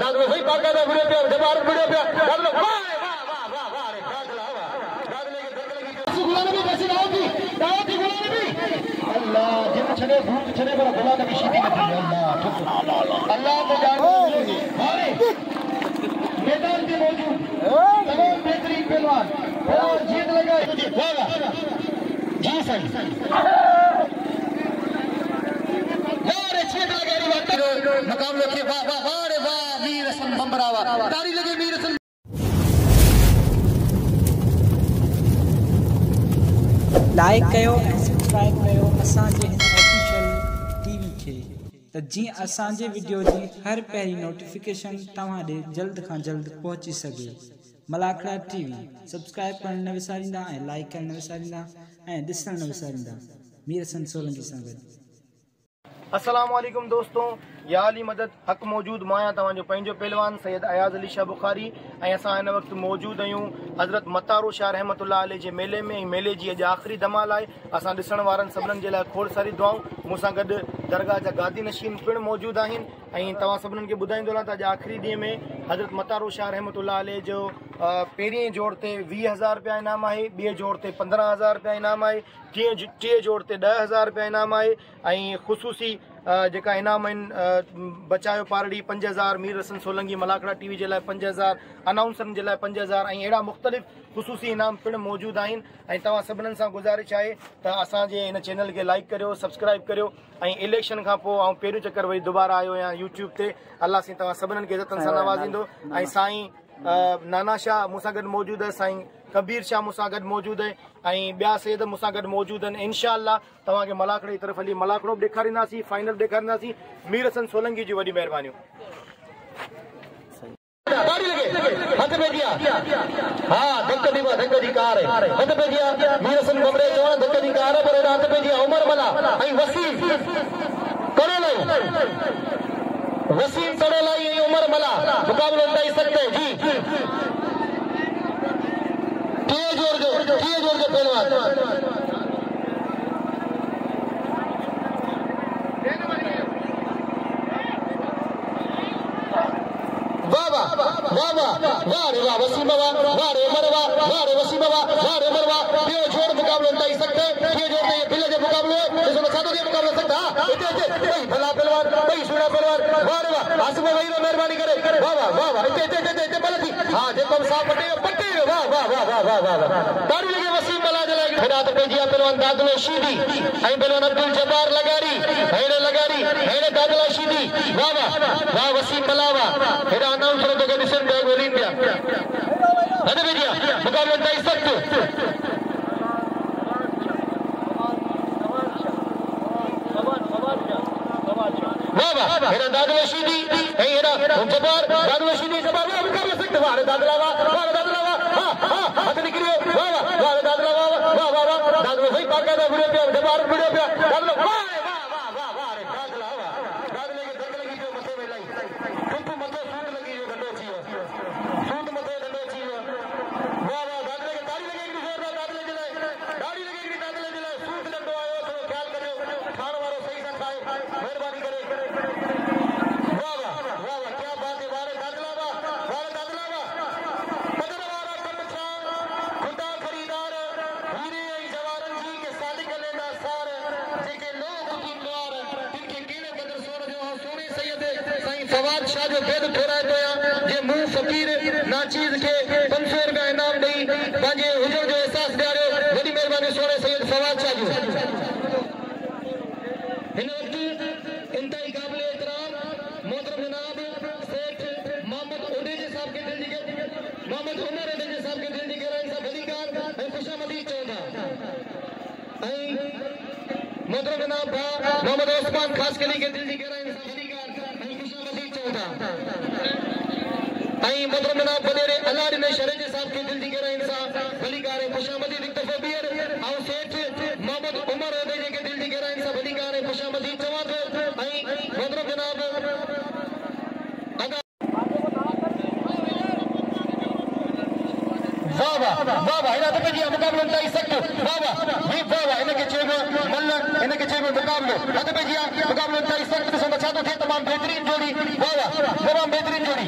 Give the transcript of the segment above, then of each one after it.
दादलो भाई बाकायदा वीडियो पे जबार वीडियो पे दादलो वाह वाह वाह वाह वाह रे दादला वाह दादले के दरकले की गुलाम भी कैसी दावती गुलाम भी अल्लाह जिन छने भूत छने पर गुलाम की शीती में अल्लाह को जानो मारे मैदान में मौजूद तमाम बेहतरीन पहलवान और जीत लगा जी सही मकाम लोग वाह वाह वाह रे वाह वीर हसन बंबरावा तारी लगे वीर हसन लाइक कयो ऐं सब्सक्राइब कयो असांजे हिन ऑफिशियल टीवी खे त जीअं असांजे वीडियो जी हर पहिरीं नोटिफिकेशन तव्हां ॾे जल्द खां जल्द पहुची सघे। मलाखड़ा टीवी सब्सक्राइब करण न विसारींदा ऐं लाइक करण न विसारींदा ऐं ॾिसण न विसारींदा। मीर हसन सोलंकी सां गॾु। अस्सलाम वालेकुम दोस्तों, या अली मदद हक़ मौजूद माया तव्हांजो पंहिंजो पहलवान सैयद अयाज़ अली शाह बुखारी ऐं असां हिन वक़्तु मौजूद आहियूं हज़रत मतारो शाह रहमतुल्लाह अलैह जे मेले में। मेले जी अॼु आख़िरी धमाल आहे। असां ॾिसण वारनि सभिनीनि जे लाइ खोड़ सारी दुआऊं। मूंसां गॾु दरगाह जा गादी नशीन पिणु मौजूद आहिनि ऐं तव्हां सभिनीनि खे ॿुधाईंदो रहां त अॼु आख़िरी ॾींहं में हज़रत मतारो शाह रहमतुल्लाह अलैह जो पहिरीं जोड़ ते 20,000 रुपया इनाम आहे, ॿिए जोड़ ते 15,000 रुपया इनाम आहे, टीं जोड़ ते 10,000 रुपया इनाम आहे ऐं ख़ुसूसी जेका इनाम आहिनि बचायो पारड़ी 5,000, मीर हसन सोलंकी मलाखड़ा टीवी जे लाइ 5,000, अनाउंसरनि जे लाइ 5,000 ऐं अहिड़ा मुख़्तलिफ़ ख़ुसूसी इनाम पिणु मौजूदु आहिनि। ऐं तव्हां सभिनीनि सां गुज़ारिश आहे त असांजे हिन चैनल खे लाइक करियो, सब्सक्राइब करियो ऐं इलेक्शन खां पोइ ऐं पहिरियों चकर वरी दुबारा आयो आहियां यूट्यूब ते। अल्लाह साईं तव्हां सभिनीनि खे इज़तनि सां नवाज़ींदो। ऐं साईं नाना शाह मूंसां गॾु मौजूदु आहे, साईं कबीर शाह मूंसां गॾु मौजूदु आहे ऐं ॿिया सैयद मूंसां गॾु मौजूदु आहिनि। इंशाअल्लाह तव्हांखे मलाखड़े जी तरफ़ हली मलाखड़ो बि ॾेखारींदासीं, फाइनल ॾेखारींदासीं। मीर हसन सोलंकी जी वॾी महिरबानियूं। हथ पे दिया हाँ धक्का दी कार है हथ पे दिया मीर हसन बमरे चवण धक्का दी कार है पर हथ पे दिया उमर मला ऐं वसीम कड़ोलाई वसीम कड़ोलाई ऐं उमर मला मुकाबलो ॾेई सकते जी टीह जोड़ जो पहलवान वाह वाह वाह वाह वाह रे वाह वसीम वाह वाह रे उमर वाह वाह रे वसीम वाह वाह रे उमर वाह ॿियो जोड़ मुक़ाबलो ॾेई सकते ॿियो जोड़ ते बिल जो मुक़ाबलो ॾिसो न सादो जो मुक़ाबलो सकता हिते ॿई भला पहलवान ॿई सुहिणा पहलवान वाह रे वाह आसिफ भाई रो महिरबानी करे वाह वाह वाह वाह हिते बल थी हां जेको साहब पटे वाह वाह वाह वाह वाह वाह ताड़ी लगे वसीम बला जे लाइ हिदायत पेजी पहलवान दादलो शीदी ऐं पहलवान अब्दुल जब्बार लगारी हेड़े दादला शीदी वाह वाह वाह वसीम बला वाह हेड़ा अनाउंसर तो के ॾिसण पिया ॻोल्हीनि पिया हद भेजिया मुक़ाबलो ॾेई सकते वाह वाह हेड़ा दादला शीदी ऐं हेड़ा जब्बार दादला शीदी जब्बार वाह मुक़ाबलो सकते वाह रे दादला वाह हां हां हथ निकलियो वाह वाह वाह दादला वाह वाह वाह वाह दादला भाई बाकायदा वीडियो पे जब्बार वीडियो पे दादला वाह वाह वाह वाह रे दादला वाह दादले के दरकले की जो मथे में लाई तुम मथे सूट लगी जो गंडो थी सूट मथे गंडो थी वाह वाह दादले के ताड़ी लगेगी जोरदार दादले जे लाइ दाड़ी लगेगी दादले जे लाइ सूट गंडो आयो तो ख्याल करियो खाण वारो सही सां खाए महिरबानी करे वाह वाह वाह वाह क्या बात है वाह रे दादला वाह दादला वाह पदर वारा कमछा खुदा खरीदार वीरे ऐं जवारन जी के सादिक लेंदा सार जेके लोग की द्वार तिनके कीड़े बदर सोर जो सोने सैयद साईं फवाद शाह जो बेद ठोराए पिया जे मुंह फकीर नाचीज के 500 रुपया इनाम ॾेई पंहिंजे हुजूर जो एहसास ॾियारियो। वॾी महिरबानी सोने सैयद फवाद शाह जो हिन वक़्तु इंतहाई क़ाबिल एहतराम मोहतरम जनाब सेठ मोहम्मद ओडेजे साहब के दिल जी के मोहम्मद उमर ओडेजे साहब के दिल जी के रहन सां भलीकार ऐं खुशामदी चवंदा ऐं मोहतरम जनाब मोहम्मद उस्मान खास कली के दिल जी के रहन सां भलीकार ऐं खुशामदी चवंदा ऐं मोहतरम जनाब वॾेरे अलाड़ी ने शरे जे साहब के दिल जी के रहन सां भलीकार ऐं खुशामदी हिकु दफ़ो ॿीहर ऐं सेठ मोहम्मद उमर ओडेजे के दिल जी के रहन सां भलीकार ऐं खुशामदी चवां थो ऐं मोहतरम जनाब वाह वाह वाह वाह हिन हथ जी मुक़ाबलो इंतहाई सख़्तु वाह वाह वाह वाह हिनखे चइबो मल्ल हिनखे चइबो मुक़ाबलो हथ पे जी मुक़ाबलो इंतहाई सख़्तु ॾिसो छा थो थिए तमामु बहितरीन जोड़ी वाह वाह तमामु बहितरीन जोड़ी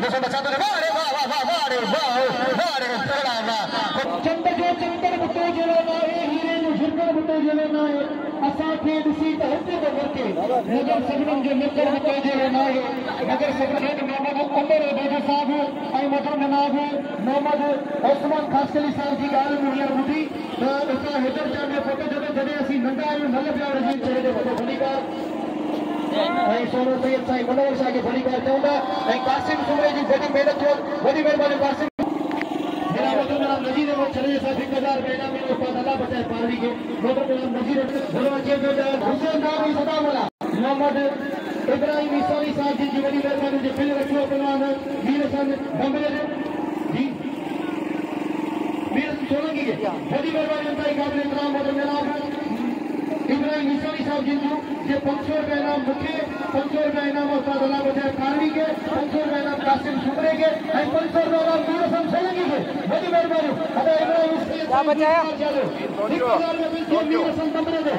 ॾिसो छा थो थिए वाह रे वाह वाह वाह रे वाह वाह रे तगड़ा वाह चंद जो चंकर बुतो जहिड़ो न आहे हीरे जो झुरकर बुतो जहिड़ो न आहे असांखे ॾिसी त हिते थो वर्ते मगर सभिनीनि जो मिकर बुतो जहिड़ो न आहे मगर सभिनीनि मोहम्मद उमर बेदो साहब ऐं मदन जनाब मोहम्मद ओस्मान खासकली साहब जी ॻाल्हि मूं हींअर ॿुधी त असां हैदर चांद जो फोटो जॾहिं असीं नंढा आहियूं मल पिया रज़ीम चए जो फोटो खणी कर ऐं सोनो सैयद साईं मनोहर शाह खे खणी कर चवंदा ऐं कासिम सुमरे जी वॾी महिनत थियो वॾी महिरबानी कासिम नज़ीर अहमद छड़े साहब 1000 रुपया इनामी उस्ताद अल्लाह बचाए पारवी के नज़ीर हुसैन नामी सदामला मोहम्मद इब्राहिम ईसानी साहब जी वॾी महिरबानी जो बिल रखियो पहलवान वीर सन बम्बे जी वीर सोलंकी के वॾी महिरबानी उनका क़ाबिल इकराम मोहम्मद जनाब इब्राहिम ईसानी साहब जी जे 500 रुपया इनाम मूंखे 500 रुपया इनाम उस्ताद अल्लाह बचाए पारवी के 500 रुपया इनाम कासिम सुमरे के ऐं 500 रुपया इनाम वीर सन सोलंकी के वॾी महिरबानी अदा इब्राहिम क्या बचाया 1000 में बिल्कुल वीर सन बम्बे दे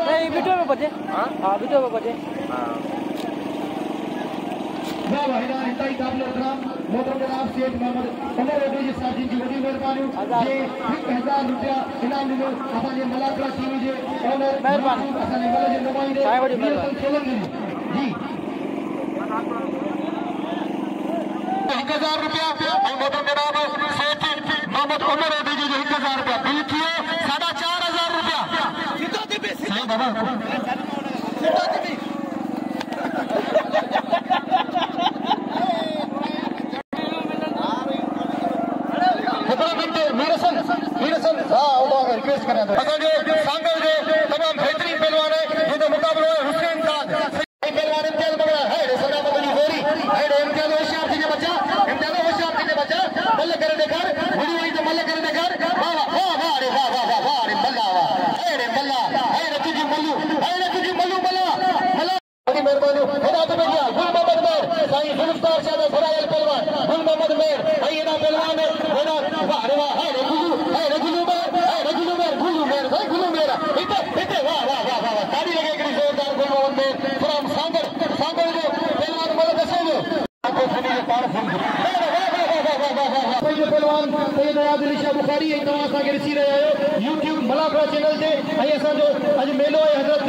नहीं वीडियो में बचे हां वीडियो में बचे वाह वाह हिना इंतहाई क़ाबिल इकराम मोहतरम जनाब सैयद मोहम्मद उमर ओबीजी साहब जी वॾी महिरबानी जे 1000 रुपया इनाम ॾिनो असांजे मलाकड़ा टीवी जे ओनर महिरबानी असांजे मल जे नुमाइंदे जी 1000 रुपया ऐं मोहतरम जनाब सैयद मोहम्मद उमर ओबीजी जो 1000 रुपया बिल थियो 4500 रुपया सीधो दिबी सही बाबा सीधो दिबी रिक्वेस्ट करें असांजो सांगल जो तमामु बहितरीन पहलवान है जिसका मुकाबलो है हुसैन साहब पहलवान इम्तियाज बगड़ा है सदामत अली गोरी है इम्तियाज होशियार थी बच्चा इम्तियाज होशियार थी बच्चा मल्ल करे देखर बुढ़ी हुई तो मल्ल करे देखर वाह वाह वाह रे वाह वाह वाह वाह रे मल्ला वाह है रे मल्ला है रे तुझी मल्लू मल्ला बड़ी मेहरबानी खुदा तो गया गुल मोहम्मद मेर साईं जुल्फकार शाह फरायल पहलवान गुल मोहम्मद मेर है ना पहलवान है वाह रे वाह है रे गुलू गुलू मेरा इते वाह वाह वाह वाह ताड़ी लगे करी जोरदार गुल मोहम्मद मेर फ्रॉम सांगल जो पहलवान मल दसेलो आपको सुनी जो पार फुल कोई पहलवान सैयद अयाज अली शाह बुखारी एक तमाम असांखे ॾिसी रहिया आहियो यूट्यूब मलाकड़ा चैनल ते ऐं असांजो अॼु मेलो आहे हज़रत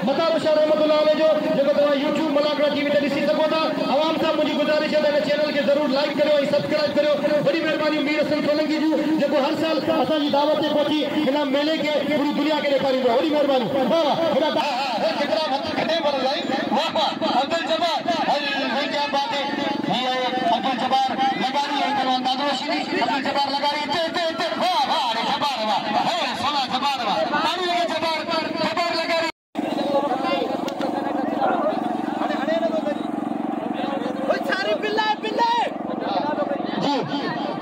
मतारो शाह रहमतुल्लाह अलैह जो जेको तव्हां यूट्यूब मलाकड़ा टीवी ते ॾिसी सघो था आवाम सां मुंहिंजी गुज़ारिश है त चैनल खे ज़रूर लाइक करियो ऐं सब्सक्राइब करियो वॾी महिरबानी मीर हसन सोलंकी जूं जेको हर साल असांजी दावत ते पहुची हिन मेले खे पूरी दुनिया खे ॾेखारींदो आहे वॾी महिरबानी वाह वाह केतिरा हथ खटे पर भाई वाह वाह अब्दुल जब्बार भाई क्या बात है ये अब्दुल जब्बार लगारी है पहलवान दादू रशीदी अब्दुल जब्बार लगारी इते वाह वाह रे जब्बार वाह है सोना जब्बार वाह ताड़ी लगे जब्बार लगारी ओए सारी बिल्ला जी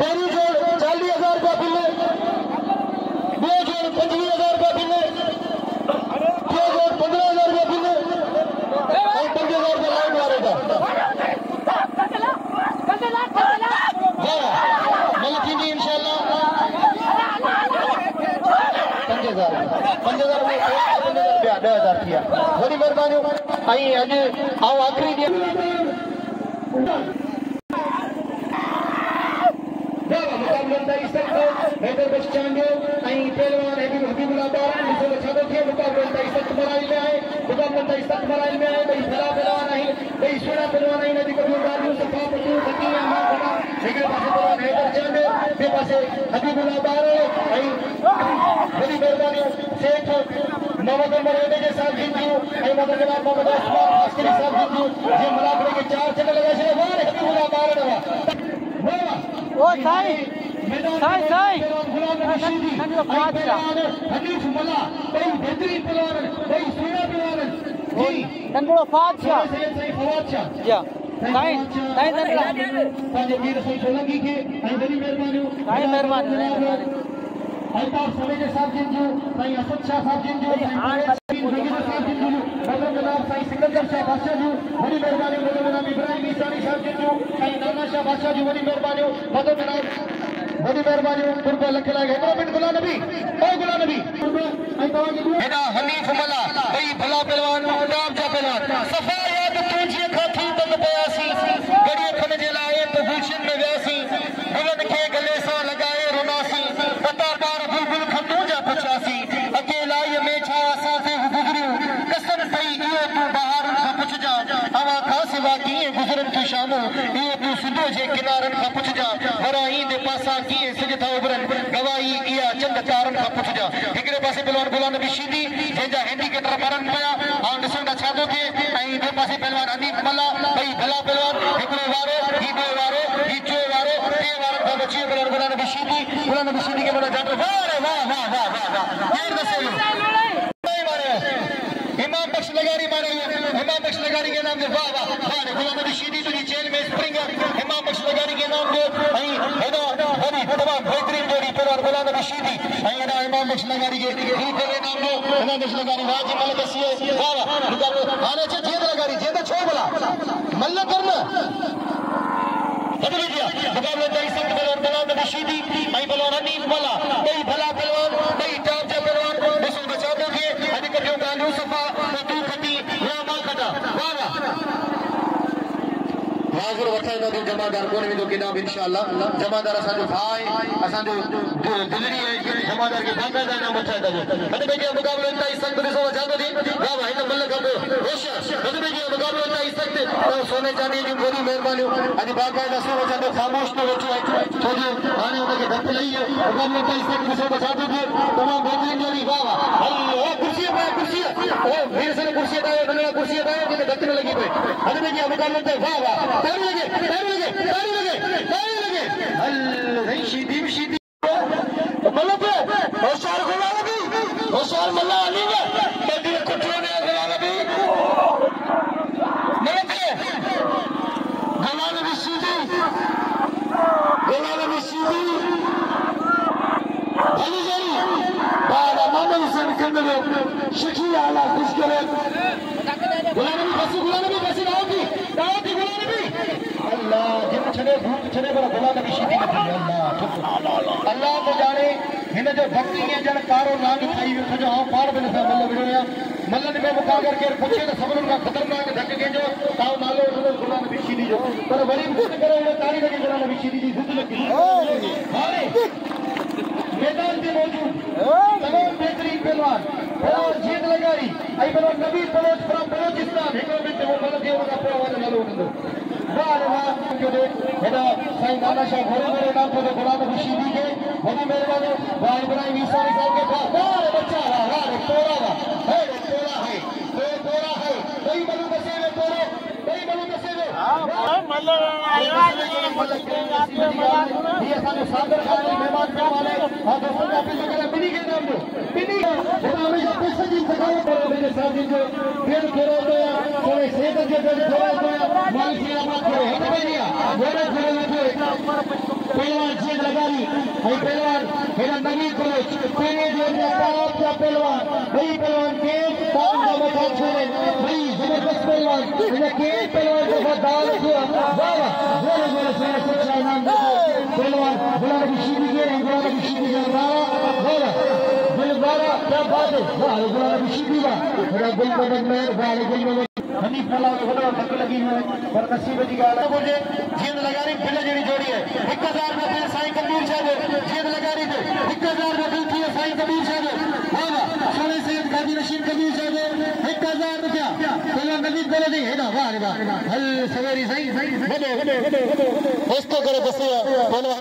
पहली जोड़ 40,000 रुपया बिल्ले दो जोड़ 25,000 रुपया बिल्ले दो जोड़ 15,000 रुपया बिल्ले और 5,000 रुपया लाइन मारेगा मलकी जी इंशाल्लाह 5,000 रुपया 10,000 थिया वॾी महिरबानी ऐं अॼु आओ आख़िरी ॾींहुं हैदर बच्चान जो पहलवान हबीबुल्लाह बार छो थिए मुक़ाबलो सख़्तु मराइल में आहे मुक़ाबलो सख़्तु मराइल में आहे ॿई भला पहलवान आहिनि ॿई सुहिणा पहलवान आहिनि अॼु कॾहिं ॻाल्हियूं सफ़ा पटियूं सकी हिकिड़े पासे पहलवान हैदर चांद ॿिए पासे हबीबुल्लाह बार ऐं वॾी महिरबानी सेठ मोहम्मद उमर ओबीजी साहब जिन जूं ऐं मदन जनाब मोहम्मद ओस्मान खासकली साहब जिन जूं जे मुलाक़ात खे 4 चक लॻाए छॾियो वाह हबीबुल्लाह बार वाह ओ साईं हनीफ मला ॿई बहितरीन पहलवान ॿई सुहिणा पहलवान जी नंढड़ो फवाद शाह पंहिंजे वीर साईं सोलंकी खे ऐं वॾी महिरबानियूं अल्ताफ समेजा साहब जिन जूं साईं असद शाह साहब जिन जूं जनाब साईं सिकंदर शाह बादशाह जूं वॾी महिरबानी इब्राहिम ईसानी साहब जिन जूं ऐं नाना महिरबानी तुरबा लख लागे हेडा मिनट गुलाम नबी ओ गुलाम नबी हेडा हनीफ मला भई भला पहलवान नाम जा पहलवान सफा याद तुझे खाती तन पयासी गड़ी खन जे लाए तो गुलशन में व्यासी बुलन के गले सा लगाए रुनासी पता पार बुलबुल खतू जा पुछासी अकेला ये में छा सा से गुजरियो कसम पई यो तू बाहर का पुछ जा हवा का सिवा की गुजरन तू शाम यो तू सुदो जे किनारन का पुछ जा वराई दे पासा की सजता उबरन गवाही इया चंद तारन का पुछ जा हिकड़े पासे पहलवान गुलाम नबी शीदी जेजा हैंडीकेटर मरन पया आ ॾिसंदा छा थो थिए ऐं ॿिए पासे पहलवान अनीफ मला भई भला पहलवान हिकिड़ो वारो ही ॿियो वारो ही चो वारो टे वारनि खां बची वियो गुलाम नबी शीदी खे माना जातो वाह वाह वाह वाह वाह केरु दसे इमाम बख्श लगारी मारे इमाम बख्श लगारी के नाम से वाह वाह वाह गुलाम नबी शीदी तुझी चेल में स्प्रिंग इमाम बख्श लगारी के नाम से ऐं हेॾो वॾी तमामु बहितरीन जोड़ी पहलवान गुलाम नबी शीदी ऐं हेॾा इमाम बख्श लगारी के ही करे नाम जो इमाम बख्श लगारी वाह जी मल दसी वाह वाह हाणे अचे जीअं लगारी जीअं त छो भला मल कर न बदल गया मुकाबले तई संग पहलवान गुलाम नबी शीदी ऐं पहलवान हनीफ मला ॿई भला पहलवान ॿई टॉप जा पहलवान ॾिसो बचा थो थिए अॼु कढियो ॻाल्हियूं सफ़ा तूं कटी या मां कटा वाह वाह हाज़िर वठाईंदा तूं जमादार कोन वेंदो किनाब इंशाअल्लाह जमादार असांजो भाई असांजो दिलरी आहे जमादार खे बाक़ाइदा इनाम वठाईंदा अॼु ॿई जा मुकाबलो इंतहाई सख़्त ॾिसो वठा थो थिए वाह वाह हिन मल खां पोइ होशियार अॼु ॿई जा मुकाबलो इंतहाई सख़्त सोने चांदी जूं वॾियूं महिरबानियूं अॼु बाक़ाइदा सो वठंदो ख़ामोश थो वेठो आहे छो जो हाणे हुनखे धक लही आहे मुकाबलो इंतहाई सख़्त ॾिसो वठा थो थिए तमामु बहितरीन जोड़ी वाह वाह हलो कुर्सीअ पे कुर्सीअ ओ वीर साईं कुर्सीअ ते आयो नंढड़ा कुर्सीअ ते आयो जिते धक न लॻी पए अॼु ॿई जा मुकाबलो ते वाह वाह ताड़ी लगे हल नहीं शीदी मतलब होशियार गुलाम नबी होशियार मल्ला अली ने तेरी कुटरे ने गुलाम नबी मतलब गुलाम नबी शीदी भली जरी बादा मामल से निकलने शिकी आला खुश करे गुलाम नबी बसी दाओगी गुलाम नबी अल्लाह जिन छड़े भूत छड़े पर गुलाम नबी शीदी अल्लाह तो जाने हिन जो भक्ति के जन कारो नाग खाई वेठो जो हां पार बिन सा मल्ल विड़ोया मल्लन में मुकागर के पुछे तो सबन का खतरनाक धक के जो ताव नालो गुलाम नबी शीदी जो पर वरी कुछ करे उन तारीख के गुलाम नबी शीदी जी खुद लगी हां मैदान में मौजूद तमाम बेहतरीन पहलवान और जीत लगारी आई बनो नबी बलोच फ्रॉम बलोचिस्तान हिको मिनट वो मल दियो का पहलवान नालो उठंदो वाह वाह जो हेडा साईं नाना शाह घोड़े नाम तो गुलाम नबी शीदी के बड़ी मेहरबानी वाह इब्राहिम ईसा साहब के पास वाह बच्चा वाह तोड़ा है कोई बलू बसे में तोड़ो कोई बलू बसे में हां मल्ल ये सारे सागर का मेहमान वाले हां दोस्तों आप लोग के बिनी के नाम दो बिनी हमेशा पैसा जी सगाई पर मेरे साथ जो खेल खेलो तो थोड़े सेहत के थोड़ा तो माल की बात करे है तो भैया बोले पहलवान जीत लगारी भाई पहलवान मेरा नबी कोच पहले जो आप का पहलवान भाई पहलवान के काम का बता छोड़े भाई जबरदस्त पहलवान इन्हें के पहलवान को बदाल किया वाह बोले से सच्चा नाम पहलवान गुलाम नबी शीदी के गुलाम नबी शीदी का वाह दिलवारा क्या बात है वाह गुलाम नबी शीदी का मेरा दिल में मेहर वाले दिल में हनीफ मला वडो धक लगी है पर नसीब जी गाला मुझे जीत लगारी बिल जड़ी जोड़ी है 1000 में बिल साईं कबीर साहब जीत लगारी थे 1000 में बिल थी साईं कबीर साहब वाह सोने सैयद गाजी नशीन कबीर साहब 1000 रुपया पहला नबी बोले दी है ना वाह हल सवेरी सही वडो होस्तो करे बसिया बोलो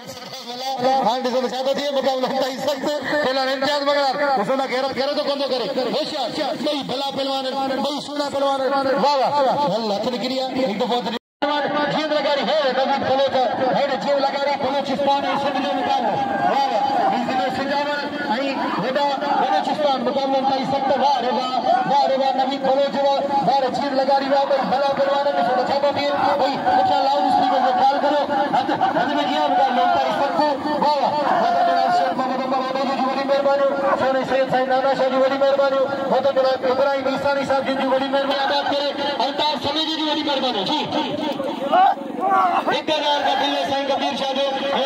हां दिसो चाहतो थी मुकाबला इंतहाई सख्त पहला इम्तियाज मगर उसना घेरत करे तो कोन करे होशियार भाई भला पहलवान भाई सुना पहलवान वाह अल्लाह हथ निकलिया एक दफा जीत लगारी है नबी बलोच है जीव लगारी बलोचिस्तान सिंध जो मुकाबलो वाह जिले सिंजावर आई हेडा बलोचिस्तान मुकाबलो इंतहाई सख्त वाह नबी बलोच वाह जीत लगारी वाह भाई भला पहलवान ने सोचा चाहतो थी भाई अच्छा लाउड स्पीकर से कॉल करो हद में किया मुकाबलो इंतहाई सख्त वाह मेहरबानी सोने सैयद साईं नाना शाह जी वही मेहरबानी इब्राहिम ईसानी साहब जी वही मेहरबानी बात करे अल्ताफ समीजी जी वही मेहरबानी जी 1000 का बिल साईं कबीर शाह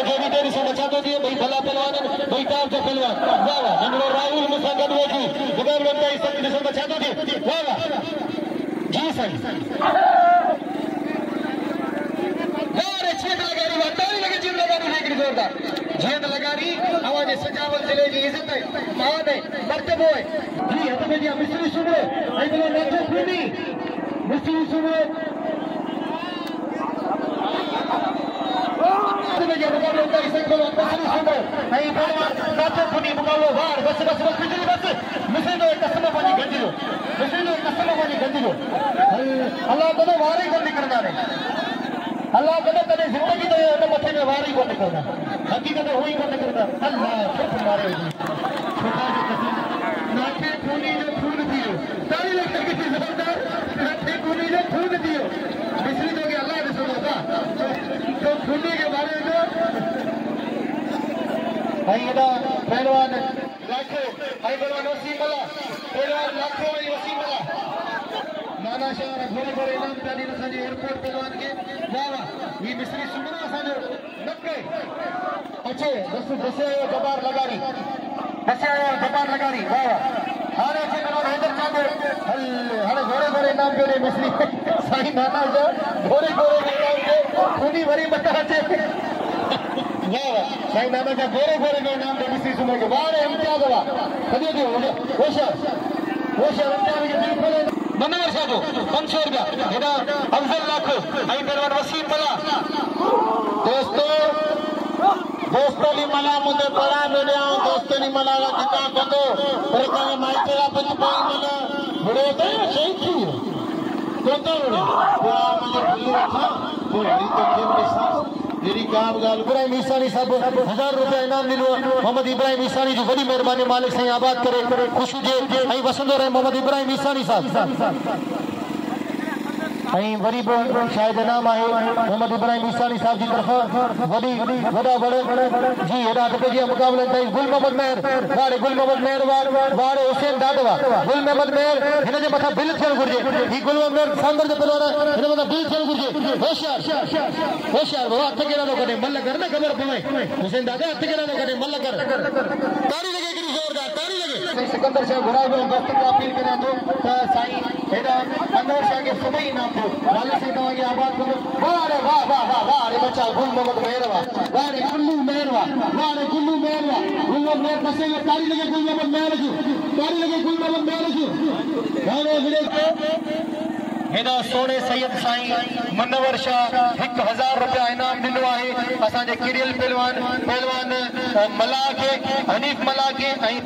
जो भी तेरी से बचा दो दिए भाई भला पहलवान भाई तार जो पहलवान वाह वाह नंबर राहुल मुसंगद वो जी मुकाबले 23 से बचा दो दिए वाह वाह जी साईं यार छेद लगारी वातावरण लगे जीव लगारी लेकर जोरदार छेद लगारी आवाज सजावल जिले की इज्जत है मान है मर्तबो है जी हत में जी मिस्री सुनो आई बोलो नाचो खूनी मिस्री सुनो में जी मुकाबले 23 को मिस्री सुनो आई बोलो नाचो खूनी मुकाबले वार बस बस बस बिजली बस मिस्री दो कसम पानी गंदी लो मिस्री दो कसम पानी गंदी लो अल्लाह तो वारे को निकलना रे अल्लाह कदे कदे जिंदगी दे तो मथे में वारी को करना हकीकत होई को करना अल्लाह सब मारे जी छोटा जो कसम नाथे खूनी जो खून दियो ताली लग के जोरदार नाथे खूनी जो खून दियो मिस्री तो के अल्लाह रसूल होगा तो खूनी के बारे में भाई इदा पहलवान लाखो भाई पहलवान वसीम मला पहलवान लाखो भाई वसीम मला नाना शाह घोड़े घोड़े इनाम ताली असांजे एयरपोर्ट पहलवान के वाह वाह ये मिस्री सुमरा असांजो नके अच्छे दसे जबार लगारी वाह वाह हाणे अचे पहलवान हैदर चांदो हाणे घोड़े घोड़े इनाम पे मिस्री साईं नाना शाह घोड़े घोड़े इनाम पे खूनी वरी मता अचे वाह वाह साईं नाना शाह घोड़े घोड़े इनाम पे मिस्री सुमरा के वाह इम्तियाज वाह कदी जो होशियार इम्तियाज के दिल खोले मनोहर शाह जो 500 रुपया हेॾा अफज़ल लाख ऐं पहलवान वसीम मला दोस्तों मला मुझे पढ़ा मिलिया दोस्तों मला जिता कंदो पर कहीं माइटेरा पंज पाई मला बुढ़ो तो शहीद थी कोतो बुढ़ो पूरा मुझे भूल रखा वो हरी तो गेम के साथ तेरी काम गाल इब्राहिम ईसानी साहब 1000 रुपया इनाम दिलो मोहम्मद इब्राहिम ईसानी जो बड़ी मेहरबानी मालिक साईं आबाद करे खुशी जे ऐं वसंदो रहे मोहम्मद इब्राहिम ईसानी साहब ऐं वरी शायद इनाम आहे मोहम्मद इब्राहिम ईसानी साहब जी तरफ़ां वॾी वॾा बड़े जी हेॾा टके जी मुक़ाबले ताईं गुल मोहम्मद मेहर वाड़े हुसैन दादवा गुल मोहम्मद मेहर हिन जे मथां बिल थियणु घुरिजे ही गुल मोहम्मद मेहर सांगर जो पहलवान हिन मथां बिल थियणु घुरिजे होशियार बाबा हथ केड़ा थो कढे मल कर न ख़बर पवे हुसैन दादा हथ केड़ा थो कढे मल कर ताड़ी लगे हिकिड़ी ज़ोरदार ताड़ी लगे सिकंदर शाह घुराए वियो दोस्त खे अपील करियां थो त साईं हेॾा अनवर शाह खे सुबह इनाम थो मालिक साईं तव्हांखे आबाद कंदो वाह रे वाह वाह वाह वाह रे बच्चा गुल मोहम्मद मेहर वाह रे गुल्लू मेहर वाह रे गुल्लू मेहर गुल मोहम्मद मेहर बसे ताड़ी लगे गुल मोहम्मद मेहर जो ताड़ी लगे गुल मोहम्मद मेहर जो हेॾा सोने सैयद साईं मनवर शाह 1000 रुपया इनाम ॾिनो आहे असांजे किरियल पहलवान मला खे हनीफ मला खे ऐं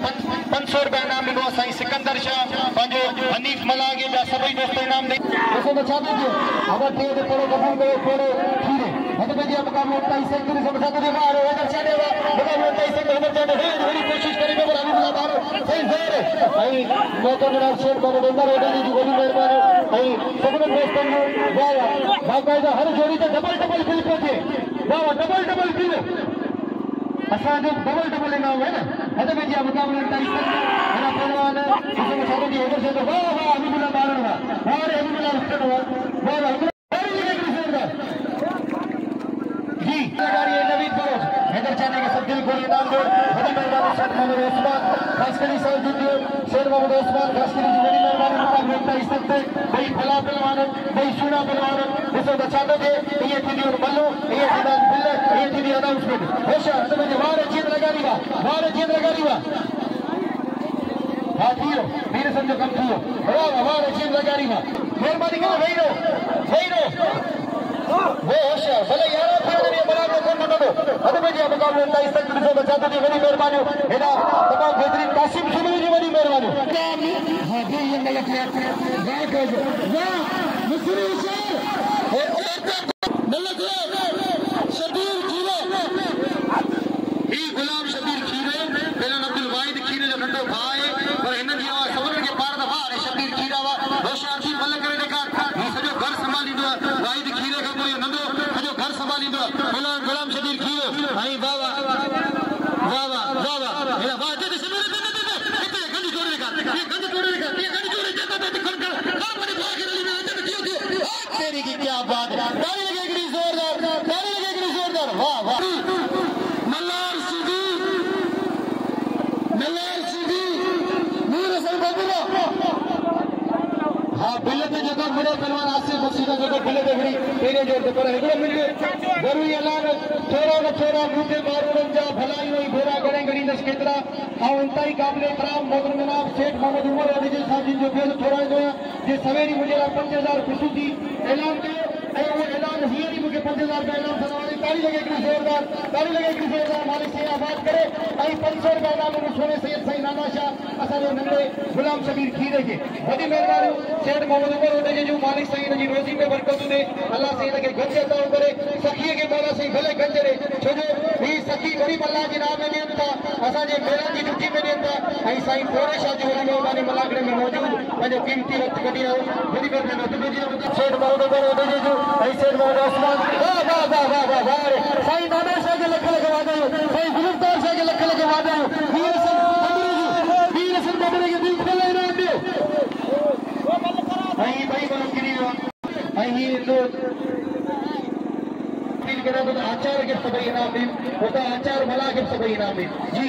500 रुपया इनाम ॾिनो आहे साईं सिकंदर शाह पंहिंजो हनीफ मला खे ॿिया सभई दोस्त इनाम ॾेई ॾिसो त छा थो थिए अगरि टे ते थोरो कबूल कयो थोरो खीरे हथ में जीअं मुक़ाबलो 28 सेंचुरी से बचा दे मारो हेॾा छॾे मुक़ाबलो 28 सेंचुरी में छॾे हेॾी कोशिश करे पर हनीफ मारो सही ज़ोर ऐं मौक़ो मिला शेर बाबा डोंगर हेॾी जी वॾी महिरबानी ऐं सभिनी दोस्तों वाह बाक़ायदा हर जोड़ी ते डबल बिल पियो थिए वाह डबल बिल असांजो डबल इनाम है न हद में जीअं मुक़ाबलो 28 हेॾा पहलवान ॾिसो छा थो थिए हेॾो छा थो वाह हबीबुल्लाह मारण वाह रे हबीबुल्लाह रुकण वाह जी लगारी नवीद बरोज हैदर चाने के सब दिल खोले इनाम दो बड़ी मेहरबानी शेख मोहम्मद उस्मान खासकरी साहब जुटियो शेर मोहम्मद उस्मान खासकरी जी बड़ी मेहरबानी मुक़ाबले 28 तक भाई भला पहलवान भाई सुना पहलवान ॾिसो त छा थो थिए ईअं थींदी मल्लो ईअं थींदा बिल ईअं थींदी अनाउंसमेंट होशियार हथ में वार जीत लगारी वाह हाँ थियो वीर समझो कम थियो वाह जीत लगारी वाह मेहरबानी करे वेही रहो वो होशियार भले यार बराबर कोन नंढो हद में जी मुक़ाबलो 29 तक ॾिसो त छा थो थिए वॾी महिरबानी हेॾा तमामु बहितरीन कासिम शिमली जी वॾी महिरबानी हाँ जी ये न लगे वाह मिस्री हुसैन न लगे शबीर खीरे ही गुलाम शबीर खीरे बेलन अब्दुल वाहिद खीरे जो नंढो भाउ आहे पर हिन जी आवाज़ सभिनी खे पार दफ़ा आहे शबीर खीरा वा होशियार थी मल करे ॾेखार ही सॼो घर संभालींदो आहे वाहिद खीरे खां पोइ नंढो सॼो घर संभालींदो आहे गुलाम शबीर खीरे ऐं वाह गंज जोड़े ॾेखार तेरी यानी कि क्या बात है, ताली लगेगी जोरदार, ताली लगेगी जोरदार, वाह वाह। मल्हार सीधी मीर हसन बाबूला, हाँ बिल ते जो मुड़े पहलवान आसिफ बख्शी का जो बिल ते घड़ी तेरे जोर ते पर हिकिड़ो मिलियो ज़रूरी ऐलान थोरो न थोरा बूटे मारूड़नि जा भलाई वही भेरा घणे घणी दस केतिरा ऐं इंतहाई क़ाबिल इकराम मोहतरम जनाब सेठ मोहम्मद उमर अली साहब जिन जो बेल थोराईंदो आहियां जे सवेरी मुंहिंजे लाइ 5000 ख़ुशूसी ऐलान कयो ऐं उहो ऐलान हींअर ई मूंखे 5000 रुपया ऐलान थियण वारी, ताली लॻे हिकिड़ी ज़ोरदार, ताली लॻे हिकिड़ी ज़ोरदार, मालिक से आबाद करे। ऐं 500 रुपया ऐलान में सोने सैयद साईं नाना शाह असांजे नंढे गुलाम शबीर खीर खे वॾी महिरबानी सेठ मोहम्मद उमर उनजे जो मालिक साईं हिन जी रोज़ी में बरकत ॾे, अल्लाह साईं हिनखे गंज अता करे, सखीअ खे मौला साईं भले गंज ॾे, छो जो हीअ सखी ग़रीब अल्लाह जी राह में ॾियनि था, असांजे मेलनि जी ॾुखी में ॾियनि था। ऐं साईं थोरे शाह जी वॾी महिरबानी मलागड़े में मौजूदु पंहिंजो क़ीमती वक़्तु कढी आयो, वॾी महिरबानी सेठ मोहम्मद उमर उनजे जो ऐं सेठ मोहम्मद उस्मान, वाह वाह वाह वाह वाह वाह, साईं नाना शाह खे लख लख वाधायूं, साईं गुलफ्तार शाह खे लख लख वाधायूं, वीर हसन बबरे खे दिलि खोले इनाम ॾियो। ऐं ॿई माण्हू किरी विया ऐं हीअ ईंदो आचार खे सभई इनाम ॾिन, हुतां आचार मला खे सभई इनाम ॾिन जी।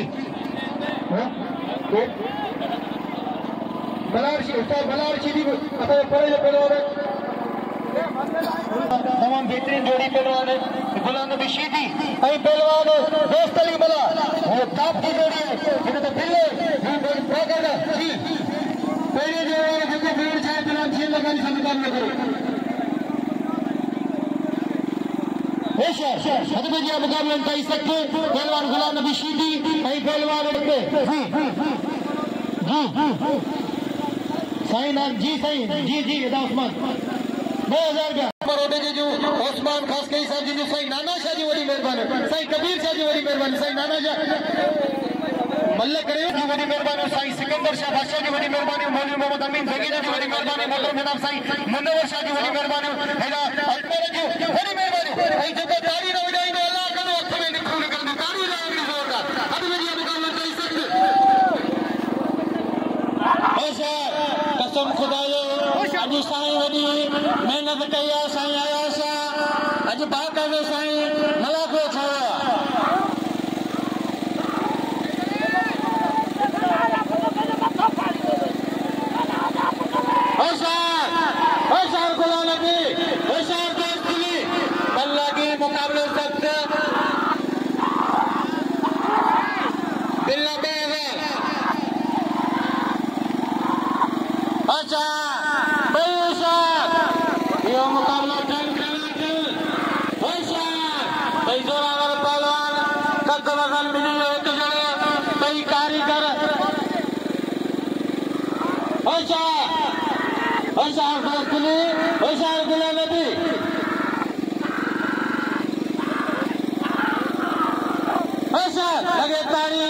मल्हार शीदी असांजो परे जो पहलवान तमामु बहितरीन जोड़ी पहलवान गुलाम नबी शीदी ऐं पहलवान दोस्त अली मला, वो टॉप की जोड़ी है हिन ते बिल्ले जी पहिरीं जो जेको भेड़ छाहे पहलवान जीअं लॻानी समुदान न करो हदमे जी मुक़ाबले कई सकते पहलवान गुलाम नबी शीदी ऐं पहलवान साईं नाम जी साईं जी एदा उस्मान 2000 रुपया जो उस्मान खास कई साहब जी जो साईं नाना शाह जी वॾी महिरबानी, साईं कबीर शाह जी वॾी महिरबानी, साईं नाना शाह मल्ल करे जी वॾी महिरबानी, साईं सिकंदर शाह बादशाह जी वॾी महिरबानी, मौलवी मोहम्मद अमीन ज़कीरा जी वॾी महिरबानी, मोहतरम जनाब साईं मुनव्वर शाह जी वॾी महिरबानी, हेॾा अल्पर जी वॾी महिरबानी। ऐं जेको ताड़ी न वॼाईंदो अल्लाह कंदो हथ में निकिरूं निकिरंदी, ताड़ी लॻाइणी ज़ोरदार, हद में जी मुक़ाबला कई सकते। कसम खुदा जो अॼु साईं वॾी महिनत कई आहे, साईं आया सां अॼु बाक़ाइदे साईं मलाको थियो मुकाबले सख्त बिल्ला अच्छा यो मुकाबला जोरावर पहलवान कद वजन मिली एक जने कई कारीगर गुलाम नबी लगे तारी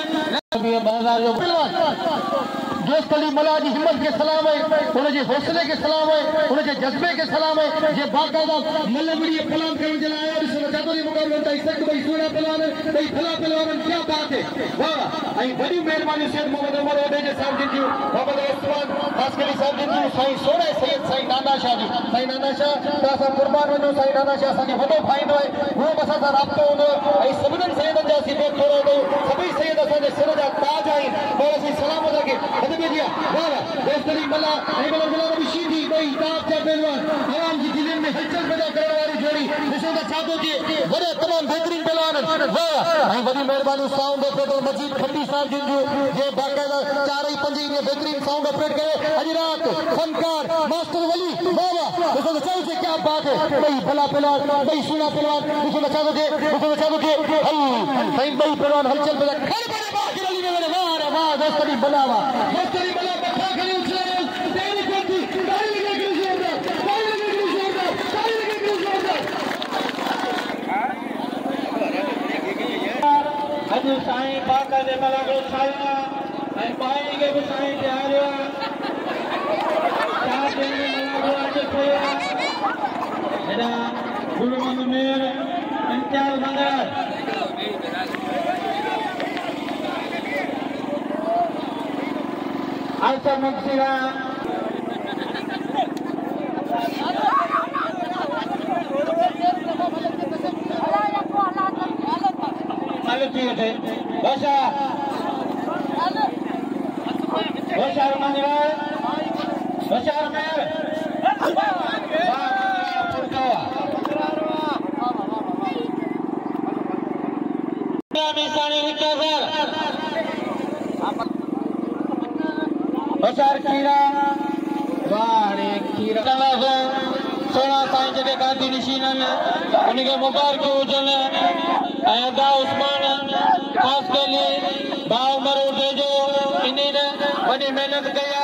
दोस्त अली मला जी हिम्मत के सलाम है, उनके हौसले के सलाम है, उनके जज्बे के सलाम है, जे बाकायदा मल्लबड़ी पहलवान करण जे लाइ आयो ॾिसो नचातो जी मुक़ाबलो त सक भई सुहिणा पहलवान भई भला पहलवान क्या बात है वाह। ऐं वॾी महिरबानी सेठ मोहम्मद उमर ओडे जे साहब जी मोहम्मद उस्मान खासकरी साहब जी साईं सोने सैयद साईं नाना शाह जी, साईं नाना शाह त असां कुर्बान वञो, साईं नाना शाह असांखे वॾो फ़ाइदो आहे, उहो बि असां सां राब्तो हूंदो ऐं सभिनीनि सैयदनि जा सिफ़त थोरो हूंदो, सभई सैयद असांजे सिर जा ताज आहिनि, मौला साईं सलामत रखे हद में जी वाह दोस्त अली मला ऐं गुलाम नबी शीदी ॿई ताज जा पहलवान आवाम जी दिलनि में हलचल पैदा करण वारी जोड़ी ॾिसो त छा थो थिए, वॾे तमामु बहितरीन पहलवान वाह। ऐं वॾी महिरबानी साउंड ऑपरेटर मजीद खंडी साहब जिन जो जे बाक़ायदा 4 5 में बहितरीन साउंड ऑपरेट करे अॼु राति फनकार मास्टर वली बाबा ॾिसो त चओ क्या बात है, ॿई भला पहलवान ॿई सुहिणा पहलवान ॾिसो त छा थो थिए, साईं ॿई पहलवान हलचल पैदा वाह दोस्त अली भला वाह दोस्त अली भला बखा खड़ी उछले तेरी कोठी ताली लगे गिर जोरदार, ताली लगे गिर जोरदार, ताली लगे गिर जोरदार। आज साईं बाका दे मलागो खाया ऐं पाई के भी साईं ते हारियो 4 दिन में मलागो आज खोया एडा गुरु मंगमेर इंचाल मंगर आशा मुक्सिरा कुश्ती थे बादशाह मंजवार बादशाह मेयर बचार खीरा वाड़े खीरा सोना साईं जेके गांधी निशीनन उनके मुबारक हुजन ऐदा उस्मान खास के भाव मरोटे जो इन्हीं ने बड़ी मेहनत कया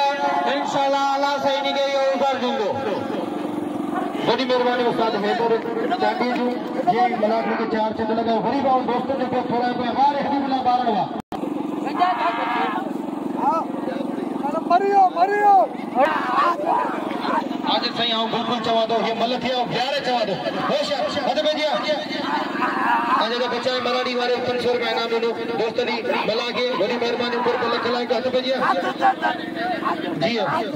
इंशाल्लाह अल्लाह से इनके ये ऊपर दूंगो बड़ी मेहरबानी उस्ताद हैदर चाटी जी ये मलाक के चार चंद लगा बड़ी बात दोस्तों ने थोड़ा पे हमारे हबीबुल्लाह बारवा मरियो आज सही आऊं बिल्कुल चवा दो ये मल थिया प्यारे चवा दो होश हद में दिया आज तो बचाए मराठी वाले 500 रुपए इनाम दो दोस्त दी भला के बड़ी मेहरबानी ऊपर को लख लाए हद में दिया जी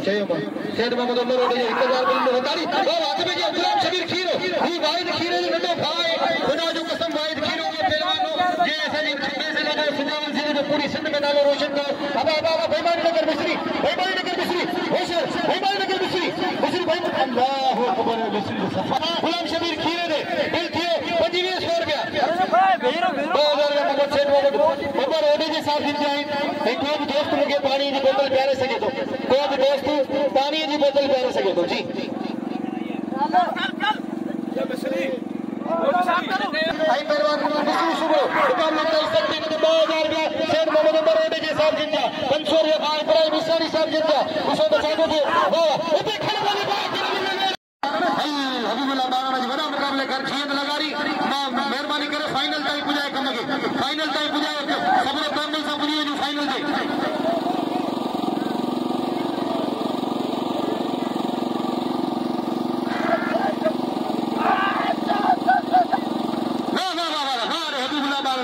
चयो मां सेठ मोहम्मद उमर रोड 1000 बिल हतारी ओ हद में दिया गुलाम शबीर खीरो ही वाहिद खीरे जो नंढो भाई खुदा जो कसम वाहिद खीरो के पहलवानो जे सजी से लगा सुजावन जिले जो पूरी सिंध में नालो रोशन करो अब बेईमानी नगर मिस्री होश बेईमानी नगर मिस्री भाई अल्लाह अकबर मिस्री सफा गुलाम शबीर खीरे दे दिल थियो 2500 रुपया 2000 का मगर सेठ वाले ऊपर ओडी जी साहब जिन जाई एक दोस्त मुझे पानी की बोतल प्यारे सके तो कोई भी दोस्त पानी की बोतल प्यारे सके तो जी आई पहलवान मिस्री सुबह दुकान में 2000 रुपया सेठ मोहम्मद उमर ओडी जी साहब जिन जा 500 रुपया भाई इब्राहिम मिस्री साहब जिन जा उसो बचा दो वाह ऊपर खड़े वाले हबीबुल्लाह बारा में बड़ा मुकाबले कर जीत लगारी मेहरबानी करे फाइनल ताई पुजाए कम के फाइनल ताई पुजाए सबने कामिल से पुजी जो फाइनल दे हबीबुल्लाह बारा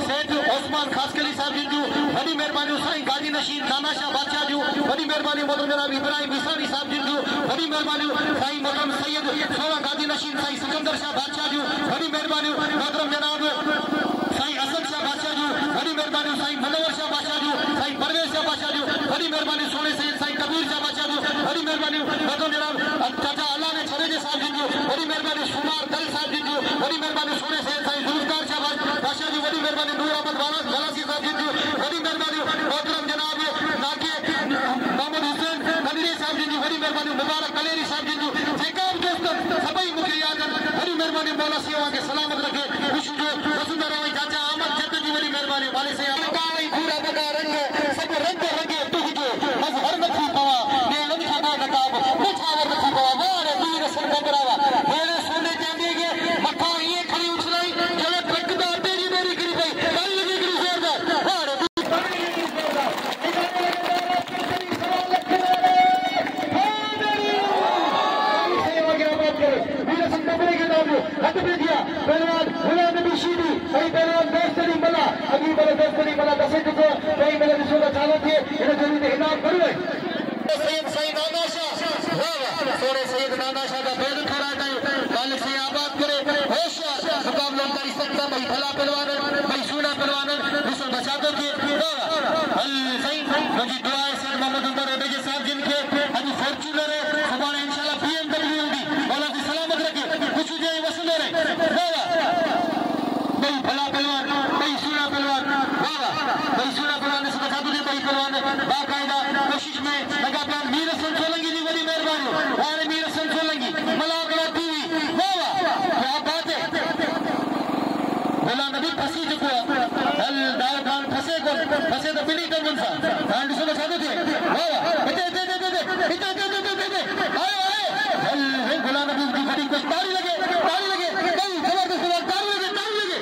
सेठ उस्मान खासकली साहब जी बड़ी मेहरबानी साईं गाजी नशीन दानाशाह बादशाह जो बड़ी मेहरबानी मोहम्मद जनाब इब्राहिम मिसारी साहब जी बड़ी मेहरबानी साईं मोहम्मद सैयद सोना गाजी नशीन साईं सिकंदर शाह बादशाह जो बड़ी मेहरबानी मोहतरम जनाब साईं असद शाह बादशाह जो बड़ी मेहरबानी साईं मनोवर शाह बादशाह जो साईं परवेज शाह बादशाह जो बड़ी मेहरबानी सोने सैयद साईं कबीर शाह बादशाह जो बड़ी मेहरबानी मोहतरम जनाब चाचा अल्लाह ने छरेजे साहब जी जो बड़ी मेहरबानी सुमार दल साहब जी जो बड़ी मेहरबानी सोने सैयद साईं जुल्फकार शाह बादशाह जी बड़ी मेहरबानी नूर अहमद वालासी साहब जी जो बड़ी मेहरबानी मोहतरम जनाब नाके मोहम्मद हुसैन कदरी साहब जी बड़ी मेहरबानी मुबारक कलेरी साहब जी जेका दोस्त सभई मुझे याद बड़ी मेहरबानी मौला सेवा के सलामत रखे खुशी जो वसुंधरा रही चाचा अहमद जद जी बड़ी मेहरबानी वाले से काई पूरा बगा रंग सब रंग रंगे तू जो बस हर नथी पवा ने लन खाना नकाब मुछावर नथी पवा वारे वीर संग करावा मेरे सोने चांदी के मथा ये खड़ी उछलाई चले ट्रक दा तेरी मेरी गिरी गई कल लगी गिरी जोरदार वारे हद में दिया पहलवान गुलाम नबी शीदी सही पहलवान दोस्तरी मला अभी वाला दोस्तरी मला दसे को कई मेरे विश्व चालू थे इन्हें जरूर इनाम करवे सैयद सईद नानाशाह वाह सोरे सैयद नानाशाह का बेद खड़ा है कल से आबाद करे होशियार मुकाबला कर सकता भाई भला पहलवान भाई सूना पहलवान विश्व बचा दो के अल सही मुझे दुआ है सर मोहम्मद उमर ओडेजे साहब जिनके आज फॉर्च्यूनर है सुभान इंशाल्लाह BMW होगी मौला की सलामत रखे कुछ जो वसूल रहे भाई भला पहलवान भाई सूना पहलवान वाह भाई सूना पहलवान से बचा दो भाई पहलवान बाकायदा कोशिश में लगा प्लान मीर हसन सोलंकी जी बड़ी मेहरबानी अरे मीर हसन सोलंकी मलाकड़ा टीवी वाह क्या बात है बोला नबी फंसी चुको हल दाल खान फंसे तो बिनी कर बनसा खान से बचा दो वाह दे आए हल बोला नबी की बड़ी कुछ ताली लगे कई जबरदस्त ताली लगे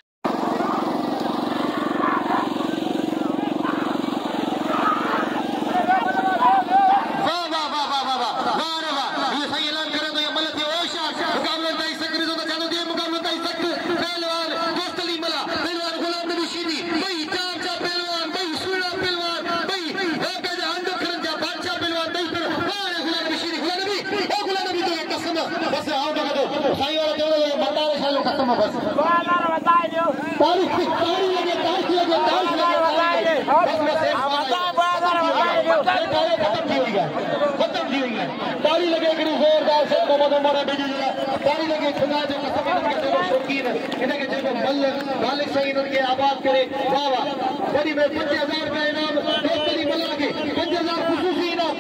बस तारीख लगे तारीख थी हुई है ताली लगे हिकिड़ी ज़ोरदार से मोहम्मद उमर बिजी ताली लगे खुदा जो कसम इनके जो शौकीन इनके जो मल मालिक सही इनके आबाद करे वाह वाह वरी में 5000 का इनाम दोस्तरी मल्ला के 5000 खुसूसी इनाम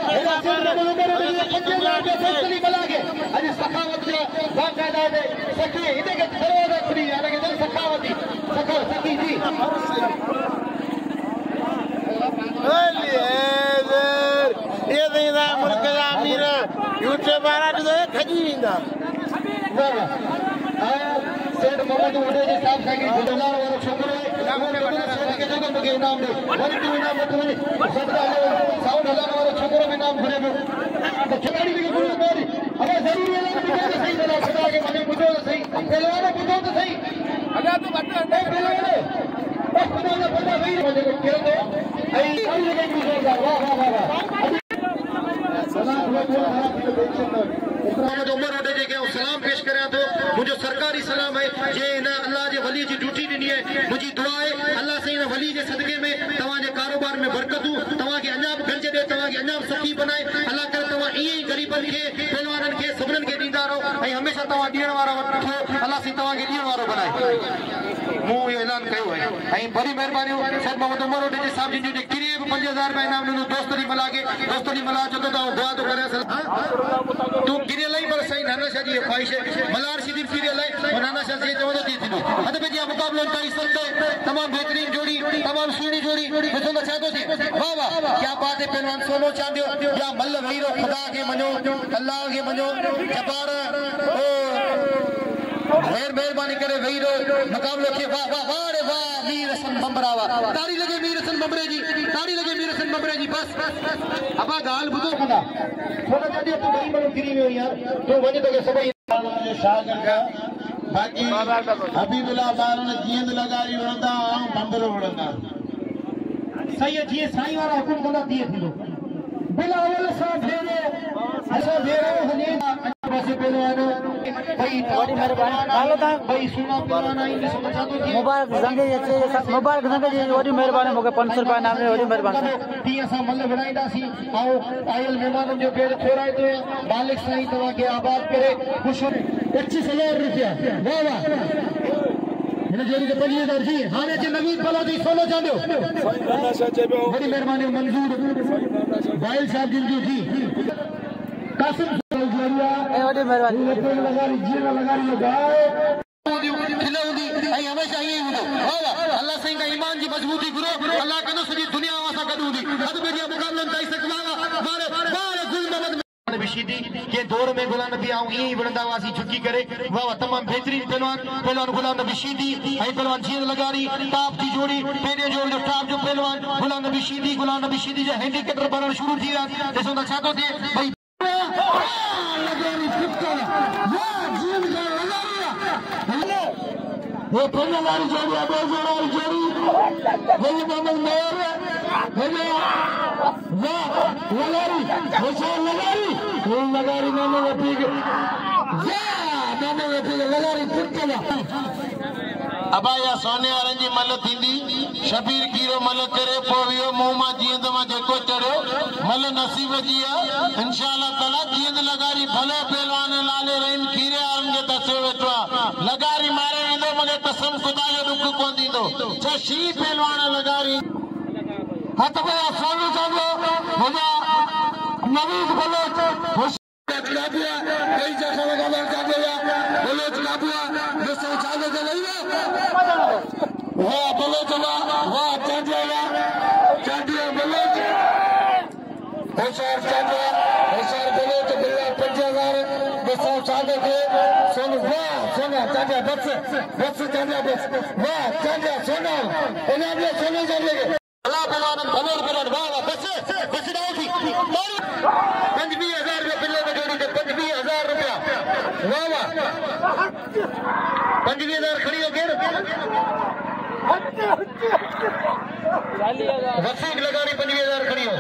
हेरा सिंह उमर बिजी 5000 के दोस्तरी मल्ला के अज सखावत जो बाकायदा है सखी इनके खरोद फ्री यानी कि सखावती सखो सखी जी ये देना मुल्क का अमीर यूट्यूब वाला जो है खजींदा सेठ मोहम्मद उडे जी साहब सांगी गुडला वाला छोकरो के जो के इनाम दे वरी तू इनाम मत वनी सदका साउंड हलाने वाला छोकरो में नाम घुरे तो खिलाड़ी भी गुरु मारी अबे जरूरी है ना बुझो तो सही ना खुदा के मने बुझो तो सही पहलवान बुझो तो सही अगर तू बट पहलवान बस खुदा ने बंदा वही मुझे को खेल दो आई सारी जगह की जोरदार वाह वाह वाह सलाम मोहम्मद उमर उडे जे के सलाम पेश करया तो मुझे सरकारी सलाम है जे ना अल्लाह जे वली जी ड्यूटी दिनी है मुझी दुआ है अल्लाह से ना वली जे सदके में तवा जे कारोबार में बरकतू तवा के अनाब गंज दे तवा के अनाब सखी बनाए अल्लाह करे तवा ई गरीबन के पहलवानन के सबनन के दींदा रहो ऐ हमेशा तवा दीण वारा वठो अल्लाह से तवा के दीण वारो बनाए मु ऐलान कयो है ऐ बड़ी मेहरबानी सर मोहम्मद उमर उडे जे साहब जी जो किरे 5000 रुपया इनाम नो दोस्तरी मला जो तो दुआ तो करे तू किरे लई पर सही नाना शाह जी ख्वाहिश है मलार शरीफ किरे लई नाना शाह जी जो दी थी हद पे जी मुकाबलो ताई सकते तमाम बेहतरीन जोड़ी तमाम सुनी जोड़ी तो ना चाहतो थी वाह वाह क्या बात है पहलवान सोनो चांदियो या मल्ल वहीरो खुदा के मनो अल्लाह के मनो जबार खैर मेहरबानी करे वहीरो मुकाबलो के वाह वाह वाह रे वाह मीर हसन बंबरावा ताड़ी लगे मीर हसन बंबरे जी ताड़ी लगे मीर हसन बंबरे जी बस अबा गाल बुधो खुदा सोना चांदियो तू बड़ी बड़ी गिरी में यार तू वने तो के सभई शागिर्द का बाकी हबीबुल्लाह बारन जींद लगाई वणंदा बंदरो वणंदा सही है जी साईं वाला हुकुम कंदा दिए थी बिलावल सा भेरे ऐसा भेरो हने बस पहलवान भाई बड़ी मेहरबानी हालो ता भाई सुना पहलवान आई ने समझा तो जी मुबारक जंगे जे मुबारक जंगे जी बड़ी मेहरबानी मोके 500 रुपया नाम रे बड़ी मेहरबानी ती असा मल्ल बनाईदा सी आओ आयल मेहमानन जो पेड़ छोराए तो मालिक साईं तवा के आबाद करे खुश 25000 रुपया वाह वाह हिन जोड़ी के 25000 जी हाने जे नवीद भलो जी सोनो चांदियो बड़ी मेहरबानी मंजूर भाई साहब जी कासिम जरिया ए बड़ी मेहरबानी लगारी जीना लगारी लगाए खिलौंदी ऐं हमेशा ईअं हूंदो अल्लाह साईं का ईमान जी मजबूती घुरो अल्लाह कंदो सॼी दुनिया असां गॾु हूंदी हद में जीअं मुक़ाबलनि ताईं सकवावा बारे गुल मोहम्मद बिशीदी के दौर में गुलाम नबी आऊं ई वणंदा वासी झुकी करे वाह तमाम बेहतरीन पहलवान गुलाम नबी शीदी ऐं पहलवान जीअं लगारी टाप जी जोड़ी पहिरें जोड़ जो टाप जो पहलवान गुलाम नबी शीदी जा हैंडीकैपर बनण शुरू थी विया ॾिसो त छा थो थिए भई वो पहले वाली जोड़ी अबे वाली जोड़ी वही मोहम्मद मेयर वही वाह लगारी हुसैन लगारी मैंने वही लगारी कुत्तेला अबा या सोने वारनि जी मल थींदी शबीर कीरो मल करे पोवियो मुंह मां जीअं मां जेको चढ़ियो मल नसीब जी आहे इंशाअल्लाह ताला जीअं लगारी भलो पहलवान लाले रहीम खीरे वारनि खे दसे वेठो आहे लगारी मारे वेंदो मगर कसम खुदा जो रुख कोन थींदो छा शी पहलवान लगारी हथ में सोनो चांदो मुंहिंजा नवीद बलोच काबुआ कई जगह लगातार चांदो या बलोच काबुआ ॾिसो चांदो ते लही वियो वाह बलोच वाह चांदिया बलोच होशियार बलोच बिल्ला 5000 ॾिसो चांदो खे सोनो वाह सोना चांदिया बस चांदिया बस वाह चांदिया सोना इनाम ले सोने चांदिया के अल्लाह पहलवान वाह वाह बस डाल थी 25000 रुपया बिल्ले में जोड़ी थे 25000 रुपया वाह वाह 25000 खड़ी हो गए वसीक लगानी 25000 खड़ी हो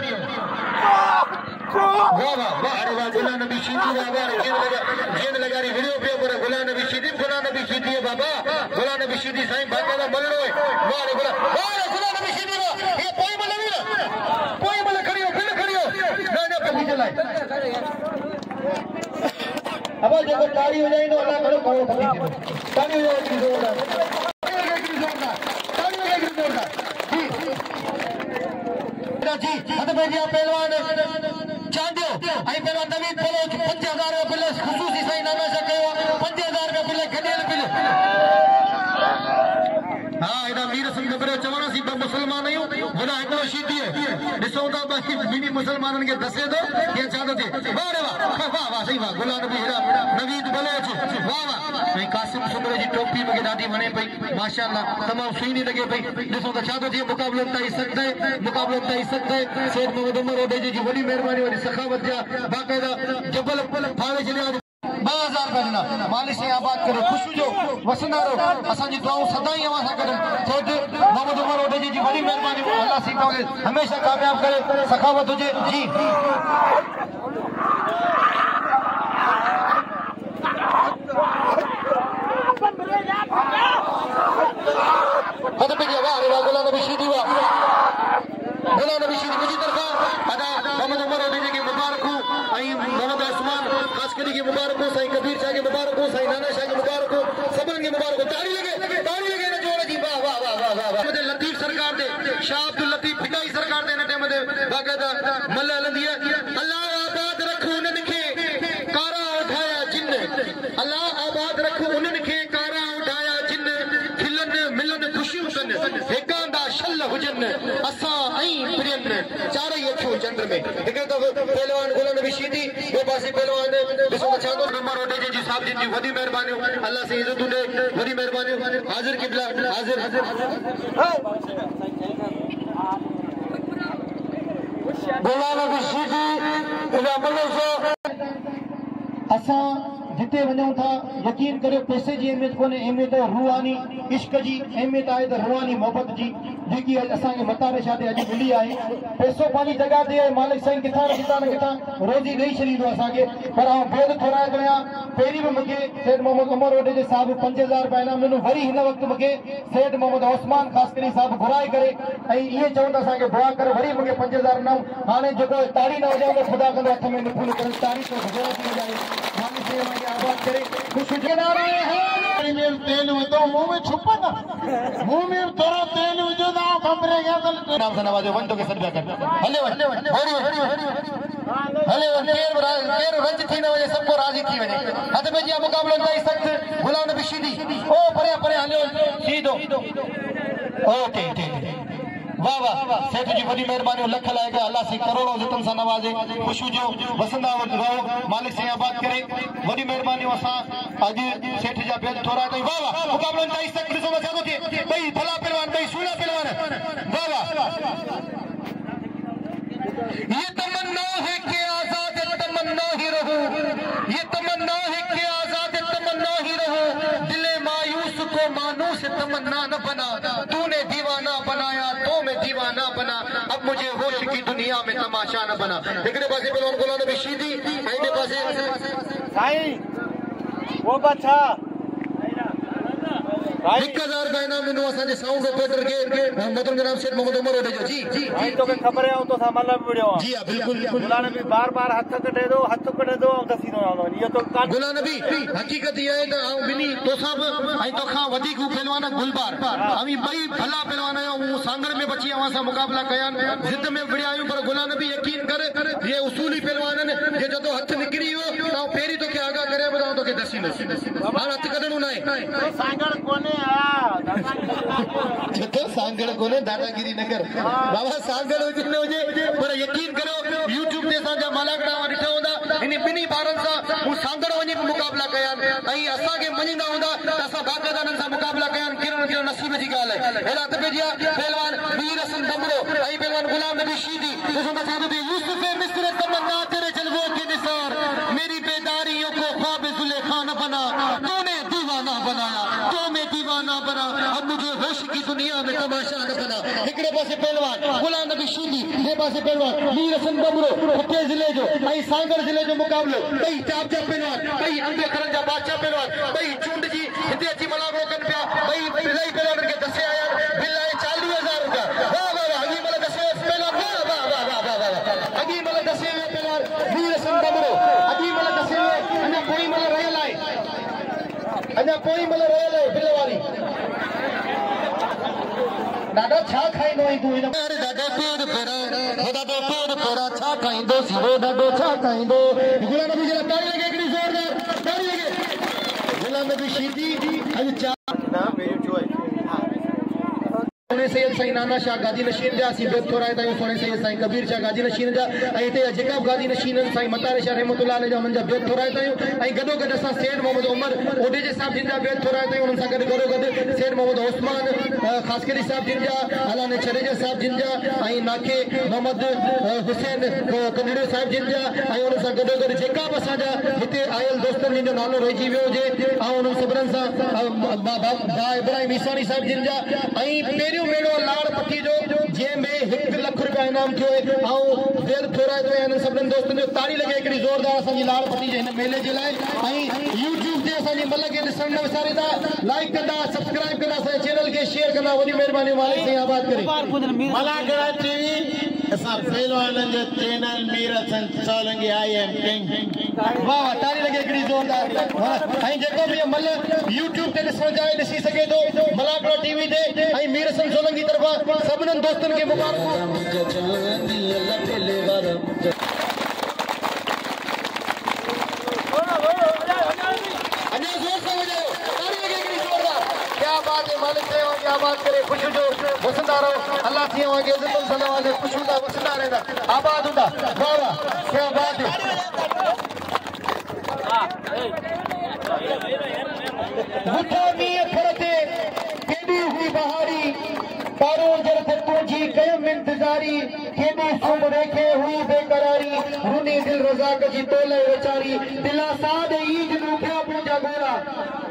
वाह वाह वाह अरे वाह गुलाम नबी शीदी बाबा जेन लगारी वीडियो पे पर गुलाम नबी शीदी है बाबा गुलाम नबी शीदी साईं बाबा का मलनो है वाह रे गुलाम नबी शीदी ये कोई मल खड़ी हो फिर खड़ी हो ना पीछे लाए बाबा जेको ताड़ी वजाईंदो अल्लाह करे करोड़ पति थींदो ताड़ी वजाई जोरदार जी हद में दिया पहलवान चांदियो आई पहलवान नवीद बलोच 5000 रुपए खसूसी सही नामे से कयो 5000 रुपए गडेल बिल हां एदा मीर सिंह बरे चवणा सी मुसलमान आयो वडा हिकड़ो शीदी ॾिसो था बाकी ॿिनी मुसलमाननि खे दसे थो ये चादो थे वाह रे वाह वाह वाह सही वाह गुलाम नबी हेड़ा नवीद बलोच वाह वाह ऐं कासिम सुमरे जी टोपी मूंखे ॾाढी वणे पई माशाअल्लाह तमामु सुहिणी लॻे पई ॾिसो त छा थो थिए मुक़ाबलो ताईं सघंदे सेठ मोहम्मद उमर ओडेजे जी वॾी महिरबानी वॾी सखावत जा बाक़ाइदा जबल फाड़े छॾिया 2000 रुपया ॾिना मालिक से आबाद करे ख़ुशि जो वसंदा रहो असांजी दुआऊं सदाई अवां सां गॾु सेठ मोहम्मद उमर ओडेजे जी वॾी महिरबानी अल्लाह सी तव्हांखे हमेशह कामयाब करे सखावत हुजे जी हद पे वाह रे वाह गुलाम नबी शीदी वाह गुलाम नबी शीदी मुझी तरफा अदा मोहम्मद उमर ओडेजे के मुबारक हो आई मोहम्मद उस्मान खास करी के मुबारक हो साईं कबीर शाह के मुबारक हो साईं नाना शाह के मुबारक हो सबन के मुबारक हो ताड़ी लगे ना जोर जी वाह वाह वाह वाह वाह मुझे लतीफ सरकार दे शाह अब्दुल लतीफ फिटाई सरकार दे ने टाइम दे बाकायदा मल्ल हलंदी है अल्लाह आबाद रखो उन्हनि खे कारा उठाया जिन अल्लाह आबाद रखो उन्हनि खे कारा उठाया जिन खिलन मिलन खुशियूं कन हिकांदा शल हुजन असां ऐं प्रियन चारई अखियूं चंड में हिकिड़े दफ़ो पहलवान गुलाम नबी शीदी ॿिए पासे पहलवान ॾिसो छा थो उमर ओडेजे जी साहब जी वॾी महिरबानी अल्लाह से इज़त ॾे वॾी महिरबानी हाज़िर क़िबला हाज़िर गुलाम नबी शीदी असां जिते वञूं था यकीन करियो पैसे जी अहमियत कोन्हे अहमियत रूहानी इश्क जी अहमियत आहे त रूहानी मोहबत जी जेकी असांखे मतारे छा ते अॼु मिली आहे पैसो पंहिंजी जॻह ते मालिक साईं किथां न किथां न किथां रोज़ी ॾेई छॾींदो असांखे पर आउं बेद थोराए करियां पहिरीं बि मूंखे सेठ मोहम्मद उमर ओडेजे साहिब 5000 रुपया इनाम ॾिनो वरी हिन वक़्तु मूंखे सेठ मोहम्मद उस्मान ख़ासकरी साहिब घुराए करे ऐं इहे चवनि था असांखे दुआ करे वरी मूंखे 5000 इनाम हाणे जेको ताड़ी न हुजे ख़ुदा कंदो हथ में निफूल करे ताड़ी तो गुज़रात में वॼाए आबाद करे ख़ुशि तेल विधो मुंह में छुपन मुंह में थोरो तेल विझो त कमरे गया नाम से नवाजो वन तो के सद कर हले केर रंज थी न वजे सबको राजी थी वजे हद में जी मुकाबलो ताई सख्त गुलाम नबी शीदी ओ परे हलियो सीधो ओके वाह वाह सेठ जी वॾी महिरबानी लख लाइक़ अल्लाह से करोड़ों जितन सां नवाजे ख़ुशियूं जो वसंदा रहो मालिक से आबाद करे वॾी महिरबानी असां अॼु सेठ जा बेद थोरा कई वाह वाह मुक़ाबलो ताईं सख्त ॾिसो छा थो थिए ॿई भला पहलवान ॿई सुहिणा पहलवान वाह वाह ये तमन्ना है कि आजाद तमन्ना ही रहूं ये तमन्ना है कि आजाद तमन्ना ही रहूं दिल मायूस को मानूस तमन्ना न बना तूने दीवाना बनाया तो मैं दीवाना बना अब मुझे होश की दुनिया में तमाशा न बना हिकिड़े पासे पहलवान गुलाम नबी शीदी ऐं ॿिए पासे साईं वो बचा 1000 रुपया इनाम ॾिनो असांजे साउंड ऑपरेटर खे मोहम्मद जनाब सेठ मोहम्मद उमर ओडेजे जी जी जी तोखे ख़बर आहे तो सां मतलब वीडियो जी हां बिल्कुल गुलाम नबी बार हथ कढे दो दसीनो आनो इहो तो गुलाम नबी हकीकत इहा आहे त आऊं ॿिनी तोसां बि ऐं तोखां वधीक पहलवान गुलबार अमी ॿई भला पहलवान आहियूं मूं सांगड़ में बची अवां सां मुक़ाबला कया ज़िद में विड़िया आहियूं पर गुलाम नबी यकीन कर ये उसूली पहलवान आहिनि जे जदो हथ निकिरी वियो त पहिरीं तोखे आगाह करे ॿुधाऊं तोखे दसींदो हाणे हथ कढणो न आहे सांगड़ कोन्हे सांगड़ कोन्हे दादागिरी न कर बाबा सांगड़ हुजे न हुजे पर यकीन करो यूट्यूब ते असांजा मालागड़ा ॾिठा हूंदा इन ॿिनी ॿारनि सां हू सांगड़ वञी मुक़ाबला कया ऐं असांखे मञींदा हूंदा त असां बाक़ाइदा हिननि सां मुक़ाबला कया कहिड़ो नसीब जी ॻाल्हि आहे हेॾा त भेजिया पहलवान वीर हसन दमरो ऐं पहलवान गुलाम नबी शीदी ॾिसो त छा थो थिए यूसुफ मिस्र तमन्ना तेरे जलवों के निसार मेरी बेदारियों को ख्वाब जुलेखा न बना तूने दीवाना बनाया तो मैं दीवाना बना अब मुझे होश की दुनिया में तमाशा न बना हिकिड़े पासे पहलवान गुलाम नबी शीदी ॿिए पासे पहलवान वीर हसन दमरो फतेह ज़िले जो ऐं सांगड़ ज़िले जो मुक़ाबलो ॿई टाप जा पहलवान ॿई अंबे खरन जा बादशाह पहलवान ॿई चूंड जी हिते अची मलागड़ो कनि पिया ॿई इलाही पहलवाननि खे दसे आया बिल आहे 40,000 रुपया वाह वाह वाह अॻी महिल दसे पहलवान वाह वाह वाह वाह वाह वाह अॻी महिल दसे पहलवान वीर हसन दमरो अॻी महिल दसे अञा कोई महिल रहियल अञा कोई मतलब रोयल है बिल वाली दादा छा खाइंदो तू इन दादा पेड़ पेरा छा खाइंदो सिवो दादो छा खाइंदो गुलाम नबी जरा ताली लगे एकड़ी जोरदार ताली लगे गुलाम नबी शीदी अज चा ना मेरी चॉइस सोने सैयद साईं नाना शाह गाजी नशीन जा सी बेत थोराए ताई सोने सैयद साईं कबीर शाह गाजी नशीन जा ऐ ते जेका गाजी नशीन साईं मतारे शाह रहमतुल्लाह अलैहि जा मन जा बेत थोराए ताई ऐ गदो गद असा सेठ मोहम्मद उमर ओडे जे साहब जिन जा बेत थोराए ताई उन सा गद गदो गद सेठ मोहम्मद उस्मान खासकरी साहब जिन जा अला ने छरे जे साहब जिन जा ऐ नाके मोहम्मद हुसैन कनड़े साहब जिन जा ऐ उन सा गदो गद जेका बसा जा हिते आयल दोस्तन जिन जो नालो रही वियो जे आ उन सबरन सा बा इब्राहिम ईसानी साहब जिन जा ऐ मेड़ो लाड़ पट्टी जो जंहिंमें 1 लख रुपया इनाम थियो ऐं दिल थोराए थो हिननि सभिनीनि दोस्तनि जो ताड़ी लॻे हिकिड़ी ज़ोरदार असांजी लाड़ पट्टी जे हिन मेले जे लाइ ऐं यूट्यूब ते असांजी मल खे ॾिसण न विसारींदा लाइक कंदा सब्सक्राइब कंदा असांजे चैनल खे शेयर कंदा वॾी महिरबानी मालिक साईं आबाद करे मलागढ़ टीवी असां पहलवाननि जो channel Mir Hasan Solanki I am king वाह वाह ताड़ी लॻे हिकिड़ी ज़ोरदार ऐं जेको बि मल यूट्यूब ते ॾिसण चाहे ॾिसी सघे थो मलागढ़ टीवी ते ऐं मीर हसन सोलंकी तरफ़ां सभिनीनि दोस्तनि खे मुबारक क्या बात है मालिक से क्या बात करे खुश जो वसंदा रहो अल्लाह थी वहां के इज्जत सलाम खुश होता वसंदा रहंदा आबाद होता वाह वाह क्या बात है मुठानी फरते केडी हुई बहारी पारो जरत तुझी कयम इंतजारी केडी सुम रेखे हुई बेकरारी रुनी दिल रज़ाक जी तोले वेचारी दिला साद ईद नु क्या पूजा गोरा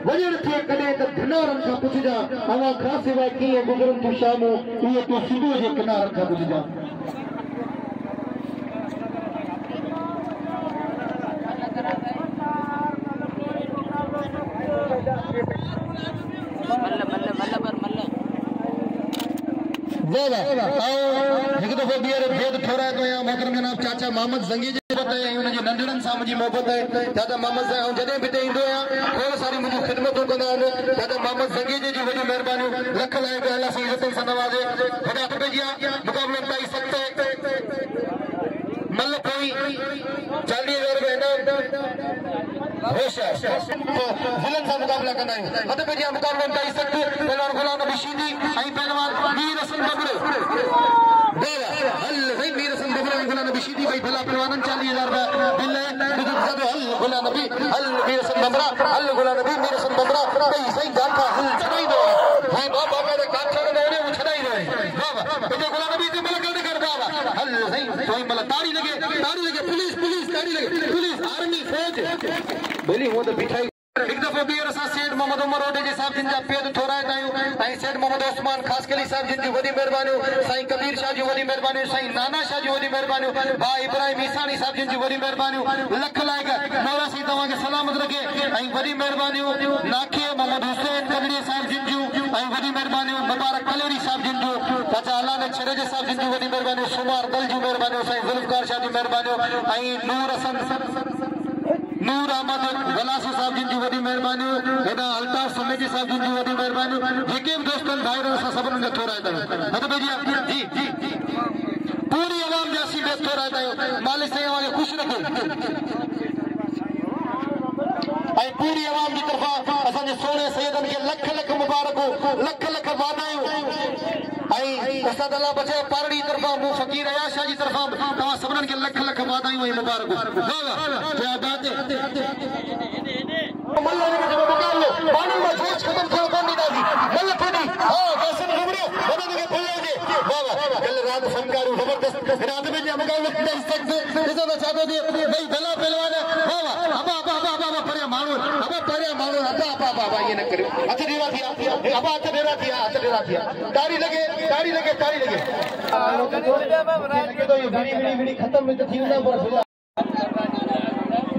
वजन थे कदे त किनारन का पुछजा अवा खा सिवा कीए गुजरन तू शामो ये तो सुबह जे किनारन का पुछजा एक दफो ॿीहर भेद ठोराए थो या मोहतरम जनाब चाचा मोहम्मद ज़ंगी जी बताए ऐं हुनजे नंढड़नि सां मुंहिंजी मोहबत आहे चाचा मोहम्मद सां ऐं जॾहिं बि हिते ईंदो आहियां खोड़ सारी मुंहिंजूं ख़िदमतूं कंदा आहिनि चाचा मोहम्मद ज़ंगी जी वॾियूं महिरबानियूं लख लाइ अलाह साईं इज़तनि सां नवाज़े वॾा हथ जी मुक़ाबले ताईं सख़्त मल कोई 40,000 रुपया इनाम होशियार ज़िलनि सां मुक़ाबला कंदा आहियूं हथ पे जी मुक़ाबले ताईं सख़्त पहलवान गुलाम नबी शीदी ऐं पहलवान मीर हसन बबरो हल भाई मीर हसन बबरो ऐं गुलाम नबी शीदी भाई भला पहलवाननि 40,000 रुपया बिल हल गुलाम नबी हल मीर हसन बबरा हल गुलाम नबी मीर हसन बबरा भाई सही गाठा हल चढ़ाईंदो भाई बाबा का काठा ने उन्हें छड़ाई रहे बाबा तो गुलाम नबी से मल कर कर बाबा हल सही तो मल ताड़ी लगे पुलिस ताड़ी लगे पुलिस आर्मी फौज बोली वो तो बिठाई एक दफो ॿीहर असां सेठ मोहम्मद उमर ओडे जे साहब जिन जा पेद थोराए आहियूं ऐं सेठ मोहम्मद उस्मान ख़ासकली साहब जिन जी वॾी महिरबानियूं साईं कबीर शाह जी वॾी महिरबानियूं साईं नाना शाह जी वॾी महिरबानियूं भाई इब्राहिम ईसानी साहब जिन जी वॾी महिरबानियूं लख लाइक मौला साईं तव्हांखे सलामत रखे ऐं वॾी महिरबानियूं नाखे मोहम्मद हुसैन कबीर साहब जिन जूं ऐं वॾी महिरबानियूं मुबारक कलेरी साहब जिन जूं चाचा अल्लाह ने छरे जे साहब जिन जूं वॾी महिरबानियूं सुमार दल जूं महिरबानियूं साईं ज़ुल्फ़कार शाह जी महिरबानियूं ऐं नूर हसन नूर अहमद गलासी साहब जिन जी वॾी महिरबानियूं हेॾा अल्ताफ़ समेजी साहब जिन जी वॾी महिरबानियूं जेके बि दोस्तनि भाइरनि असां सभिनीनि खे थोराईंदा आहियूं हथ भेजी जी पूरी आवाम जा असीं बि थोराईंदा आहियूं मालिक साईं तव्हांखे ख़ुशि रखे ऐं पूरी आवाम जी तरफ़ां असांजे सोने सैयदनि खे लख लख मुबारकूं लख लख वाधायूं ऐं उस्ताद अल्लाह बचे पारड़ी तरफ़ां मूं फ़कीर अयाज़ शाह जी तरफ़ां तव्हां सभिनीनि खे लख लख वाधायूं ऐं मुबारकूं क्या बात है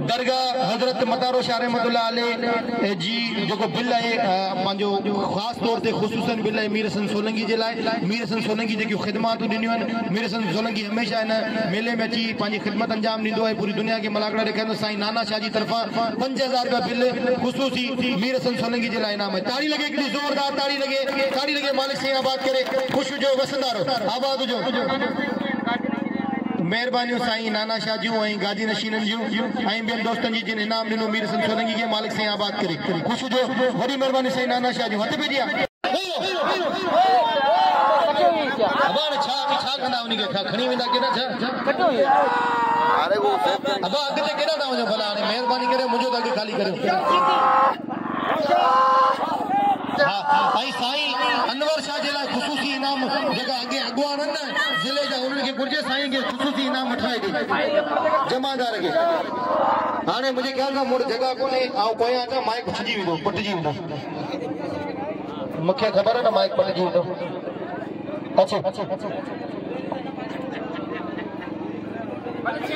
दरगाह हजरत मतारो शाह रहमतुल्लाह अलैह जी जो बिल है पंहिंजो ख़ास तौर ते ख़ुसूसन बिल है मीर हसन सोलंकी जे लाइ। मीर हसन सोलंकी जेकी ख़िदमतूं ॾिनियूं आहिनि, मीर हसन सोलंकी हमेशह हिन मेले में अची पंहिंजी ख़िदमत अंजाम ॾींदो आहे, पूरी दुनिया खे मलाकड़ा ॾेखारींदो। साईं नाना शाह जी तरफ़ां 5000 रुपया बिल ख़ुसूसी मीर हसन सोलंकी जे लाइ इनाम आहे। ताड़ी लॻे, हिकिड़ी ज़ोरदार ताड़ी लॻे। मालिक साईं आबाद करे, ख़ुशि हुजो, वसंदा रहो, आबाद हुजो। मेहरबानियूं साईं नाना शाह जूं ऐं गाजी नशीननि जूं ऐं ॿियनि दोस्तनि जी जिन इनाम ॾिनो मीर हसन सोलंकी खे, मालिक साईं आबाद करे, ख़ुशि हुजो। वॾी महिरबानी साईं नाना शाह जूं। हथ पेजी आहे छा कंदा उन खे खणी वेंदा केॾा छा अबा अॻिते केॾा था वञो भला? हाणे महिरबानी करे मुंहिंजो त अॻु ख़ाली करियो। ऐं साईं अनवर शाह जे लाइ ख़ुसूसी इनाम जेका अॻे अॻुवान आहिनि न ज़िले जा, उन्हनि खे घुर्जे साईं खे ख़ुसूसी इनाम वठाए ॾे जमादार खे। हाणे मुंहिंजे ख़्याल सां मूं वटि जॻह कोन्हे, ऐं पोयां अचां माइक फुटिजी वेंदो, पटिजी वेंदो। मूंखे ख़बर आहे न माइक पटिजी वेंदो। अच्छा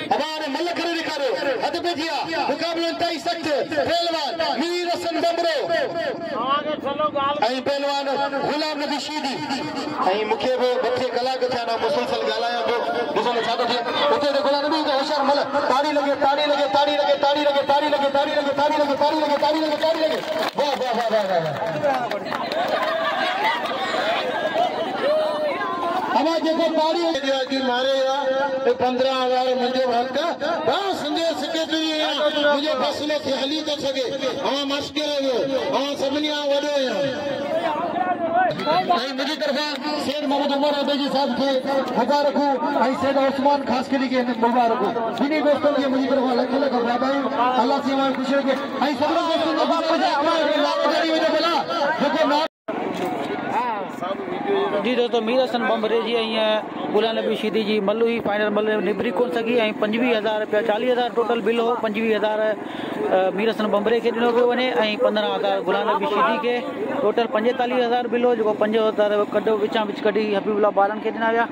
हमारे मल्ल करे दिखारो हद पे दिया मुकाबले इंतहाई सख्त पहलवान मीर हसन बमरो ऐं पहलवान गुलाम नबी शीदी ऐं मूंखे बि 2 कलाक थिया न मुसलसल ॻाल्हायां पियो। ॾिसो न छा थो थिए उते त गुलाम नबी होशियार मल ताड़ी लॻे वाह वाह वाह वाह वाह। हवा जेको ताड़ी मारे 15,000 मुंहिंजो हक़ संदेश सेक्रेटरी मुंहिंजो फ़ैसिलो थे हली थो सघे। मश्किल सभिनी खां वॾो मुंहिंजी तरफ़ां सैयद मोहम्मद उमर अबेजी साहब खे मुबारकूं ऐं सैयद उस्मान ख़ासकरी खे मुबारकूं। ॿिन्ही दोस्तनि खे मुंहिंजी तरफ़ां लख लख वाधायूं। अल्लाह साईं ख़ुशी रखे ऐं सभिनी दोस्तनि जी दोस्तों मीर हसन बमरे जी गुलाम नबी शीदी जी मल्लू ही फाइनल मल निबरी कोन सघी ऐं 25,000 रुपया 40,000 टोटल बिल हो। 25,000 मीर हसन बमरे खे ॾिनो पियो वञे ऐं 15,000 गुलाम नबी शीदी खे टोटल 45,000 बिल हो, जेको 5,000 कढो विचां विच कढी हबीबुल्ला ॿारनि खे ॾिना विया।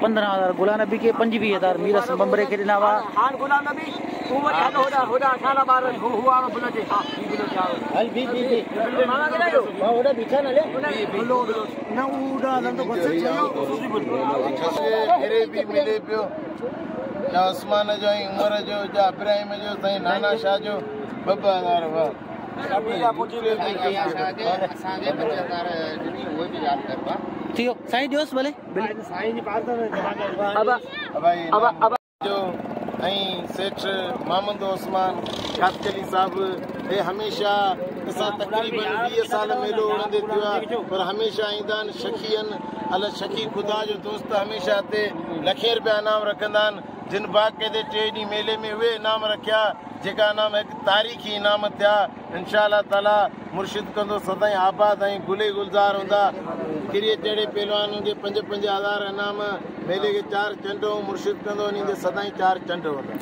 15,000 गुलाम नबी खे 25,000 मीर हसन बमरे खे ॾिना हुआ। उस्मान जो ऐं उमर जो इब्राहिम जो साईं नाना शाह जो 2,000 थियो साईं ॾियोसि भले ऐं सेठ मोहम्मद उस्मान कातकली साहब हे हमेशह असां तक़रीबन 20 साल मेलो उड़ंदे थियो आहे, पर हमेशह ईंदा आहिनि शकीअनि अल शकी ख़ुदा जो दोस्त हमेशह हिते लखे रुपया इनाम रखंदा आहिनि। जिन बाक़े ते 3 ॾींहं मेले में उहे इनाम रखिया जेका इनाम हिकु तारीख़ी इनाम थिया। इंशा अल्लाह ताला मुर्शिद कंदो सदाईं आबाद ऐं गुले गुलज़ार हूंदा। किरीअ जहिड़े पहलवान हूंदे 5,000 इनाम मेले खे 4 चंड मुर्शिद कंदो, उन्हनि जे सदाईं 4 चंड हूंदा।